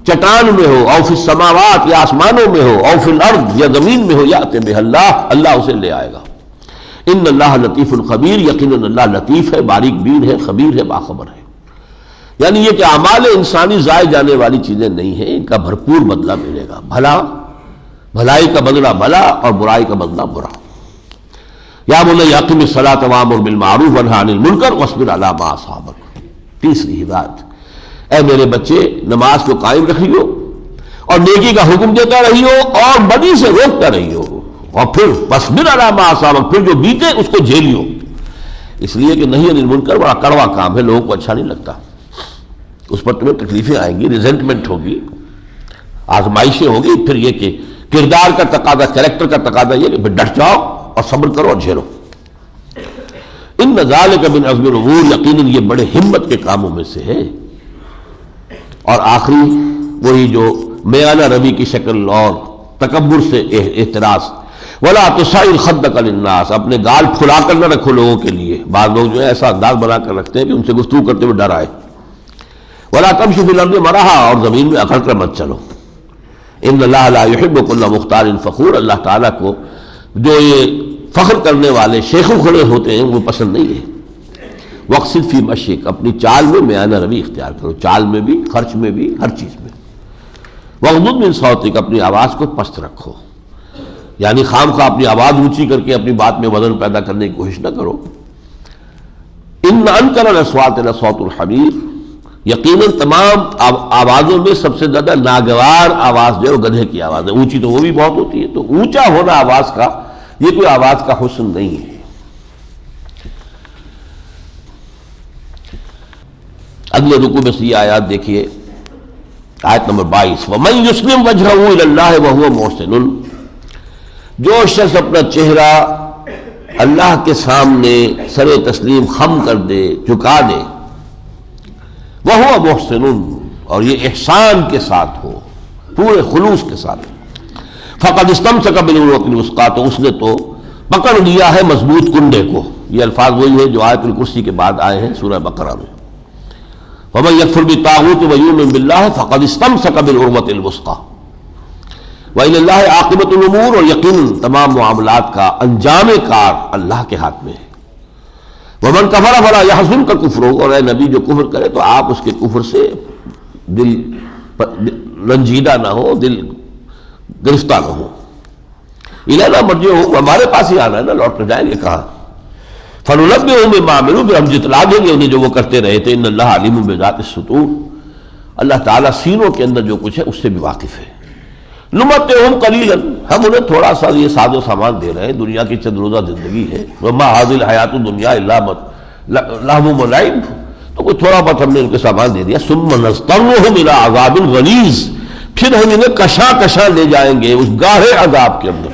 چٹان میں ہو, او فی السماوات, یا آسمانوں میں ہو, او فی الارض, یا زمین میں ہو, یأتی بہ اللہ, اللہ اسے لے آئے گا. ان اللہ لطیف خبیر, یقیناً اللہ لطیف ہے, باریک بین ہے, خبیر ہے, باخبر ہے. یعنی یہ کہ اعمال انسانی ضائع جانے والی چیزیں نہیں ہیں, ان کا بھرپور بدلہ ملے گا. بھلائی کا بدلہ بھلا اور برائی کا بدلہ برا. یا بنی اقم الصلاۃ وامر بالمعروف وانہی عن المنکر واصبر علی ما اصابک. تیسری بات, اے میرے بچے نماز کو قائم رکھیو اور نیکی کا حکم دیتا رہیو اور بدی سے روکتا رہیو, اور پھر واصبر علی ما اصابک, پھر جو بیتے اس کو جھیلیو. اس لیے کہ نہیں عن المنکر بڑا کڑوا کام ہے, لوگوں کو اچھا نہیں لگتا, اس پر تمہیں تکلیفیں آئیں گی, ریزنٹمنٹ ہوگی, آزمائشیں ہوگی. پھر یہ کہ کردار کا تقاضا, کریکٹر کا تقاضا یہ کہ ڈٹ جاؤ اور صبر کرو اور جھیلو. ان ذالک من عزم الامور, یقیناً یہ بڑے ہمت کے کاموں میں سے ہے. اور آخری وہی جو میانہ روی کی شکل اور تکبر سے احتراز. ولا تصعر خدک للناس, اپنے گال پھلا کر نہ رکھو لوگوں کے لیے. بعض لوگ جو ہے ایسا انداز بنا کر رکھتے ہیں کہ ان سے گفتگو کرتے ہوئے ڈر آئے. ولا تمشوا فی الارض مرحا, اور زمین میں اکڑ کر مت چلو. ان اللہ لا یحب کل مختال فخور, اللہ تعالیٰ کو جو یہ فخر کرنے والے شیخ و کھڑے ہوتے ہیں وہ پسند نہیں ہے. واقصد فی مشیک, اپنی چال میں میانہ روی اختیار کرو, چال میں بھی, خرچ میں بھی, ہر چیز میں. واغضض من صوتک, اپنی آواز کو پست رکھو, یعنی خام خواہ اپنی آواز اونچی کر کے اپنی بات میں وزن پیدا کرنے کی کوشش نہ کرو. ان انکر الاصوات لصوت الحمیر, یقیناً تمام آوازوں میں سب سے زیادہ ناگوار آواز جو ہے وہ گدھے کی آواز ہے. اونچی تو وہ بھی بہت ہوتی ہے, تو اونچا ہونا آواز کا یہ کوئی آواز کا حسن نہیں ہے. اگلے رکوع میں سے یہ آیات دیکھیے, آیت نمبر 22. وَمَن يُسْلِمْ وَجْهَهُ إِلَى اللَّهِ وَهُوَ مُحْسِنٌ, جو شخص اپنا چہرہ اللہ کے سامنے سر تسلیم خم کر دے, جھکا دے, وَهُوَ مُحْسِنٌ, اور یہ احسان کے ساتھ ہو, پورے خلوص کے ساتھ, فَقَدْ اسْتَمْسَكَ بِالْعُرْوَةِ الْوُثْقَىٰ, تو اس نے تو پکڑ لیا ہے مضبوط کنڈے کو. یہ الفاظ وہی ہے جو آیت الکرسی کے بعد آئے ہیں سورہ بقرہ میں. وَمَن يَكْفُرْ بِالطَّاغُوتِ وَيُؤْمِن بِاللَّهِ فَقَدْ اسْتَمْسَكَ بِالْعُرْوَةِ الْوُثْقَىٰ وَإِلَى اللَّهِ عَاقِبَةُ الْأُمُورِ, اور یقیناً تمام معاملات کا انجام کار اللہ کے ہاتھ میں ہے. وَمَن كَفَرَ فَلَا يَحْزُنكَ كُفْرُهُ, اور اے نبی جو کفر کرے تو آپ اس کے کفر سے دل رنجیدہ نہ ہو, دل گرفتہ نہ ہو. الینا مرجعہم، ہمارے پاس ہی آنا ہے نا، لوٹ کر جائیں گے کہاں؟ فننبئہم بما عملوا، پھر ہم جتلا دیں گے انہیں جو وہ کرتے رہے تھے۔ ان اللہ علیم بذات الصدور، اللہ تعالیٰ سینوں کے اندر جو کچھ ہے اس سے بھی واقف ہے۔ نمتعہم قلیلا، ہم انہیں تھوڑا سا یہ ساز و سامان دے رہے ہیں، دنیا کی چند روزہ زندگی ہے۔ وما هذه الحیات الدنیا الا لہو و لعب، تو کوئی تھوڑا بہت ہم نے ان کے سامان دے دیا۔ ثم نضطرہم الی عذاب غلیظ، پھر ہم انہیں کشاں کشاں لے جائیں گے اس گاہے عذاب کے اندر۔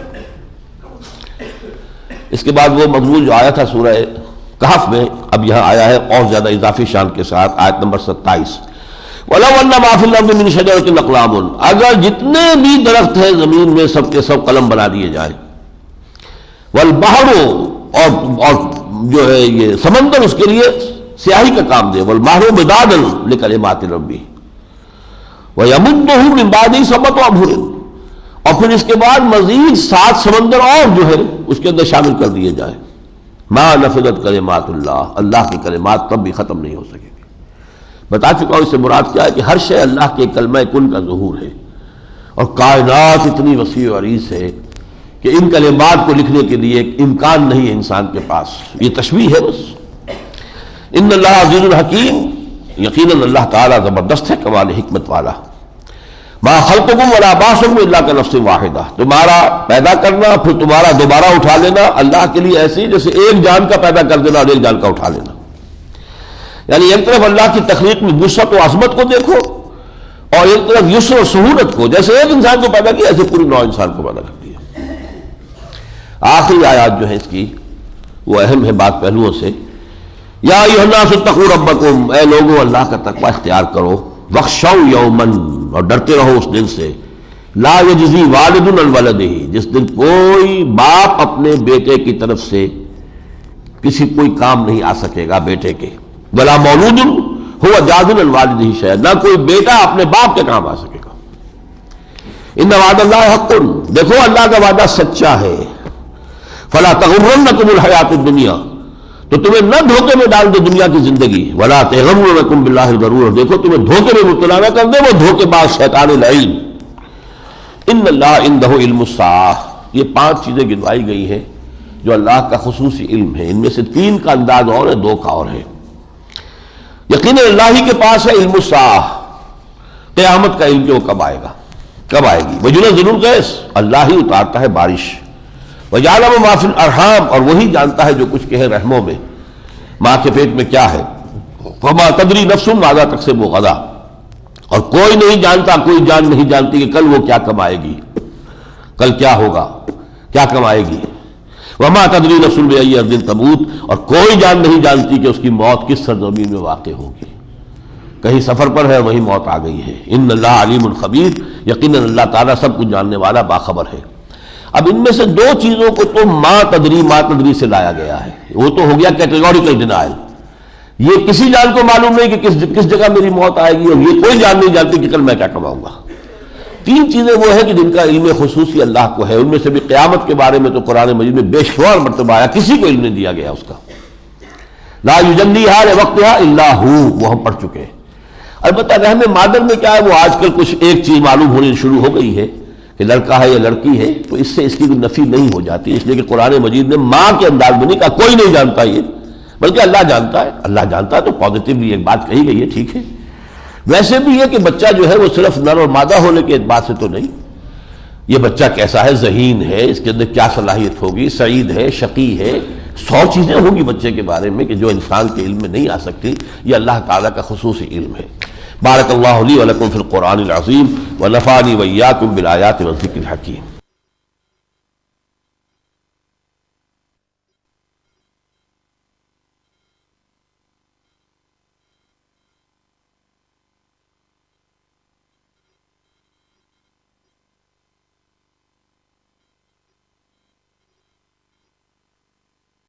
اس کے بعد وہ مضمون جو آیا تھا سورہ کہف میں، اب یہاں آیا ہے اور زیادہ اضافی شان کے ساتھ، آیت نمبر 27۔ وَلَوْ أَنَّ مَا فِي الْأَرْضِ مِنْ شَجَرَةٍ أَقْلَامٌ، اگر جتنے بھی درخت ہیں زمین میں سب کے سب قلم بنا دیے جائیں۔ وَالْبَحْرُ، اور جو ہے یہ سمندر اس کے لیے سیاہی کا کام دے۔ وَالْبَحْرُ مِدَادًا لِكَلِمَاتِ رَبِّهِ وَيَمُدُّهُ مِنْ بَعْدِهِ سَبْعَةُ أَبْحُرٍ، اور پھر اس کے بعد مزید 7 سمندر اور جو ہے اس کے اندر شامل کر دیے جائیں۔ مَا نَفِذَتْ كَلِمَاتُ اللَّهِ، اللہ کی کلمات تب بھی ختم نہیں ہو سکے گی۔ بتا چکا ہوں اس سے مراد کیا ہے کہ ہر شے اللہ کے کلمہ کن کا ظہور ہے، اور کائنات اتنی وسیع و عریض ہے کہ ان کلمات کو لکھنے کے لیے ایک امکان نہیں ہے انسان کے پاس، یہ تشبیہ ہے بس۔ ان اللہ عزیز الحکیم، یقیناً اللہ تعالیٰ زبردست ہے، کمال حکمت والا۔ ما خلقکم ولا بعثکم الا کنفس واحدہ، تمہارا پیدا کرنا پھر تمہارا دوبارہ اٹھا لینا اللہ کے لیے ایسے ہی جیسے ایک جان کا پیدا کر دینا اور ایک جان کا اٹھا لینا۔ یعنی ایک طرف اللہ کی تخلیق میں وسعت و عظمت کو دیکھو، اور ایک طرف یسر و سہولت کو، جیسے ایک انسان کو پیدا کیا ایسے پوری 9 انسان کو پیدا کر دیا۔ آخری آیات جو ہے اس کی وہ اہم ہے بعض پہلوؤں سے۔ یا ایھا الناس اتقوا ربکم، اے لوگو اللہ کا تقوی اختیار کرو۔ واخشوا یوما، اور ڈرتے رہو اس دن سے، لا یجزی والد عن ولدہ، جس دن کوئی باپ اپنے بیٹے کی طرف سے کسی کوئی کام نہیں آ سکے گا بیٹے کے۔ ولا مولود هو جاز عن والدہ شیئا، نہ کوئی بیٹا اپنے باپ کے کام آ سکے گا۔ ان وعد اللہ حق، دیکھو اللہ کا وعدہ سچا ہے۔ فلا تغرنکم الحیات الدنیا، تو تمہیں نہ دھوکے میں ڈال دے دنیا کی زندگی۔ ولا تغرنکم باللہ الغرور، دیکھو تمہیں دھوکے میں مبتلا نہ کر دے وہ دھوکے باز شیطان لعین۔ ان اللہ عندہ علم الساعہ، یہ 5 چیزیں گنوائی گئی ہیں جو اللہ کا خصوصی علم ہے۔ ان میں سے 3 کا انداز اور ہے، 2 کا اور ہے۔ یقیناً اللہ ہی کے پاس ہے علم الساعہ، قیامت کا علم جو کب آئے گا، کب آئے گی۔ وَيُنَزِّلُ الْغَيْثَ، اللہ ہی اتارتا ہے بارش۔ وَيَعْلَمُ مَا فِي الْأَرْحَامِ، اور وہی جانتا ہے جو کچھ کہ ہے رحموں میں، ماں کے پیٹ میں کیا ہے۔ وَمَا تَدْرِي نَفْسٌ مَاذَا تَكْسِبُ غَدًا، اور کوئی نہیں جانتا، کوئی جان نہیں جانتی کہ کل وہ کیا کمائے گی، کل کیا ہوگا، کیا کمائے گی۔ وما تدری نفس بأی ارض تموت، اور کوئی جان نہیں جانتی کہ اس کی موت کس سرزمین میں واقع ہوگی، کہیں سفر پر ہے وہیں موت آ گئی ہے۔ ان اللہ علیم خبیر، یقیناً اللہ تعالیٰ سب کچھ جاننے والا باخبر ہے۔ اب ان میں سے 2 چیزوں کو تو ما تدری سے لایا گیا ہے، وہ تو ہو گیا کیٹیگوریکل ڈینائل، یہ کسی جان کو معلوم نہیں کہ کس جگہ میری موت آئے گی، اور یہ کوئی جان نہیں جانتی کہ کل میں کیا کماؤں گا۔ 3 چیزیں وہ ہیں کہ جن کا علم خصوصی اللہ کو ہے، ان میں سے بھی قیامت کے بارے میں تو قرآن مجید میں بے شمار مرتبہ آیا، کسی کو علم نہیں دیا گیا اس کا۔ لا یجلیھا لوقتھا الا ھو، وہ ہم پڑھ چکے ہیں۔ البتہ رحم مادر میں کیا ہے، وہ آج کل کچھ ایک چیز معلوم ہونے شروع ہو گئی ہے کہ لڑکا ہے یا لڑکی ہے، تو اس سے اس کی کوئی نفی نہیں ہو جاتی، اس لیے کہ قرآن مجید نے ماں کے انداز میں نہیں کہا کوئی نہیں جانتا یہ، بلکہ اللہ جانتا ہے۔ اللہ جانتا ہے تو پازیٹیولی ایک بات کہی گئی ہے، ٹھیک ہے۔ ویسے بھی یہ کہ بچہ جو ہے وہ صرف نر اور مادہ ہونے کے اعتبار سے تو نہیں، یہ بچہ کیسا ہے، ذہین ہے، اس کے اندر کیا صلاحیت ہوگی، سعید ہے، شقی ہے، 100 چیزیں ہوں گی بچے کے بارے میں کہ جو انسان کے علم میں نہیں آ سکتی، یہ اللہ تعالیٰ کا خصوصی علم ہے۔ بارک اللہ لی ولکم فی القرآن العظیم ونفعنی وإیاکم بالآیات والذکر الحکیم۔